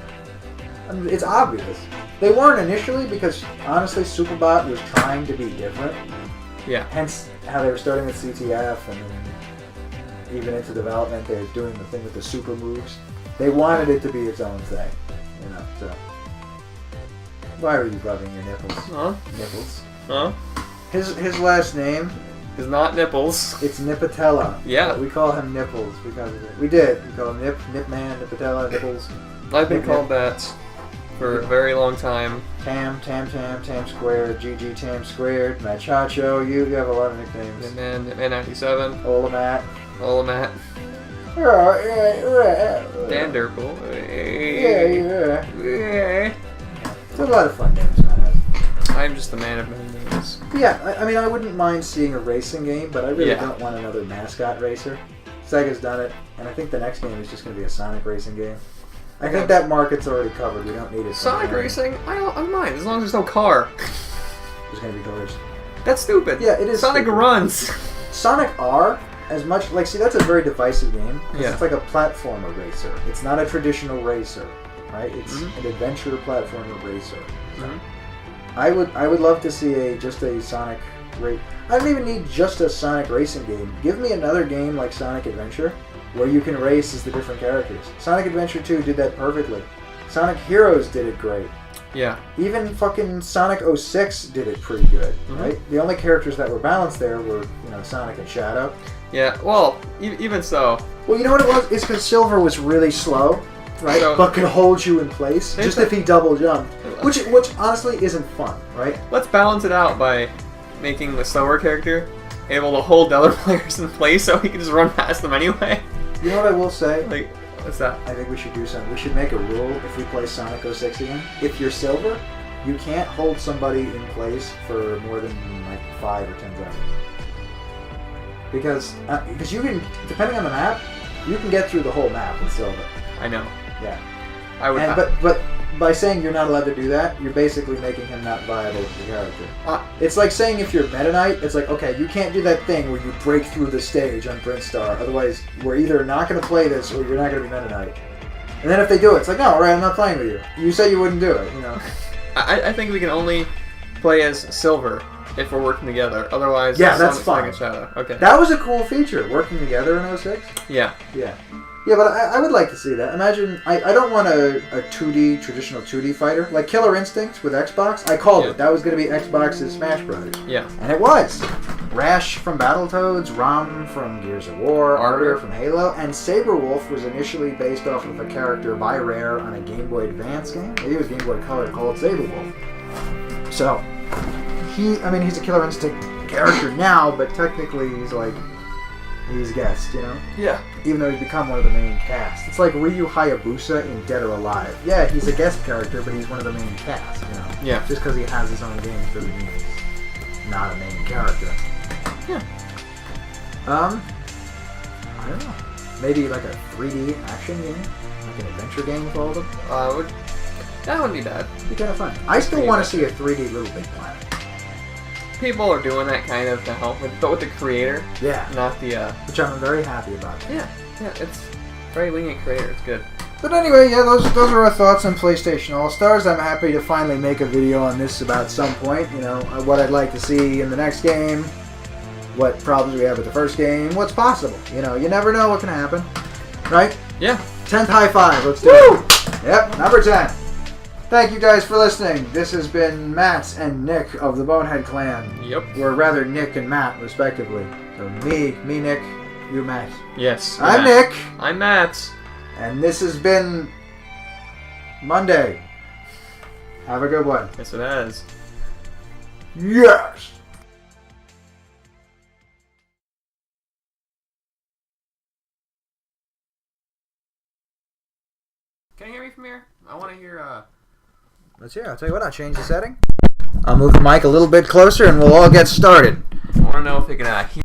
I mean, it's obvious. They weren't initially because, honestly, Superbot was trying to be different. Yeah. Hence how they were starting with CTF and then even into development, they're doing the thing with the super moves. They wanted it to be its own thing, you know, so. Why are you rubbing your nipples? Huh? Nipples. Huh? His last name is not Nipples. It's Nipatella. Yeah. We call him Nipples because of it. We did. We call him Nipman, Nipatella, Nipples. I've been called that for a very long time. Tam Squared, GG Tam Squared, Machacho. You have a lot of nicknames. Nipman 97. Olamat. Dan Durple. Yeah. It's a lot of fun names, man. I'm just the man of many names. Yeah, I mean, I wouldn't mind seeing a racing game, but I really don't want another mascot racer. Sega's done it, and I think the next game is just going to be a Sonic racing game. I think that market's already covered. We don't need it. Sonic racing? I don't mind, as long as there's no car. There's going to be cars. That's stupid. Yeah, it is. Sonic stupid. Runs. Sonic R, as much, like, see, that's a very divisive game. Yeah. It's like a platformer racer. It's not a traditional racer, right? It's an adventure platformer racer. Mm-hmm. I would love to see just a Sonic race. I don't even need just a Sonic racing game. Give me another game like Sonic Adventure, where you can race as the different characters. Sonic Adventure 2 did that perfectly. Sonic Heroes did it great. Yeah. Even fucking Sonic 06 did it pretty good, right? The only characters that were balanced there were, Sonic and Shadow. Yeah, well, even so. Well, you know what it was? It's because Silver was really slow, right? So, but could hold you in place, just if he double jumped. Which honestly isn't fun, right? Let's balance it out by making the slower character able to hold the other players in place so he can just run past them anyway. You know what I will say? Like, what's that? I think we should do something. We should make a rule if we play Sonic 06 again. If you're Silver, you can't hold somebody in place for more than like 5 or 10 seconds. Because you can, depending on the map, you can get through the whole map with Silver. I know. Yeah. I would. But by saying you're not allowed to do that, you're basically making him not viable as a character. It's like saying if you're Meta Knight, it's like, okay, you can't do that thing where you break through the stage on Brinstar, otherwise we're either not going to play this or you're not going to be Meta Knight. And then if they do it, it's like, no, alright, I'm not playing with you. You said you wouldn't do it, I think we can only play as Silver if we're working together. Otherwise, that's fine. Shadow. Okay. That was a cool feature, working together in 06. Yeah. Yeah. Yeah, but I would like to see that. Imagine, I don't want a 2D, traditional 2D fighter. Like Killer Instinct with Xbox, I called it. That was going to be Xbox's Smash Brothers. Yeah. And it was. Rash from Battletoads, Rom from Gears of War, Arbiter from Halo, and Saberwolf was initially based off of a character by Rare on a Game Boy Advance game. Maybe it was Game Boy Color called Saberwolf. So, he's a Killer Instinct character now, but technically he's a guest, Yeah. Even though he's become one of the main cast. It's like Ryu Hayabusa in Dead or Alive. Yeah, he's a guest character, but he's one of the main cast, Yeah. Just because he has his own games doesn't mean he's not a main character. Yeah. I don't know. Maybe like a 3D action game? Like an adventure game with all of them? That wouldn't be bad. It'd be kind of fun. I still want to see a 3D Little Big Planet. people are doing that kind of to help, but with the creator. Yeah. Not the. Which I'm very happy about. Yeah, it's very lenient creator. It's good. But anyway, yeah, those are our thoughts on PlayStation All-Stars. I'm happy to finally make a video on this about some point. You know, what I'd like to see in the next game, what problems we have with the first game, what's possible. You know, you never know what can happen, right? Yeah. 10th high five. Let's do it. Yep, number 10. Thank you guys for listening. This has been Matt and Nick of the Bonehead Clan. Yep. Or rather, Nick and Matt, respectively. So me Nick, you Matt. Yes. I'm Matt. Nick. I'm Matt. And this has been Monday. Have a good one. Yes, it has. Yes! Can you hear me from here? I want to hear, Let's hear. I'll tell you what, I'll change the setting. I'll move the mic a little bit closer and we'll all get started. I want to know if it can, hear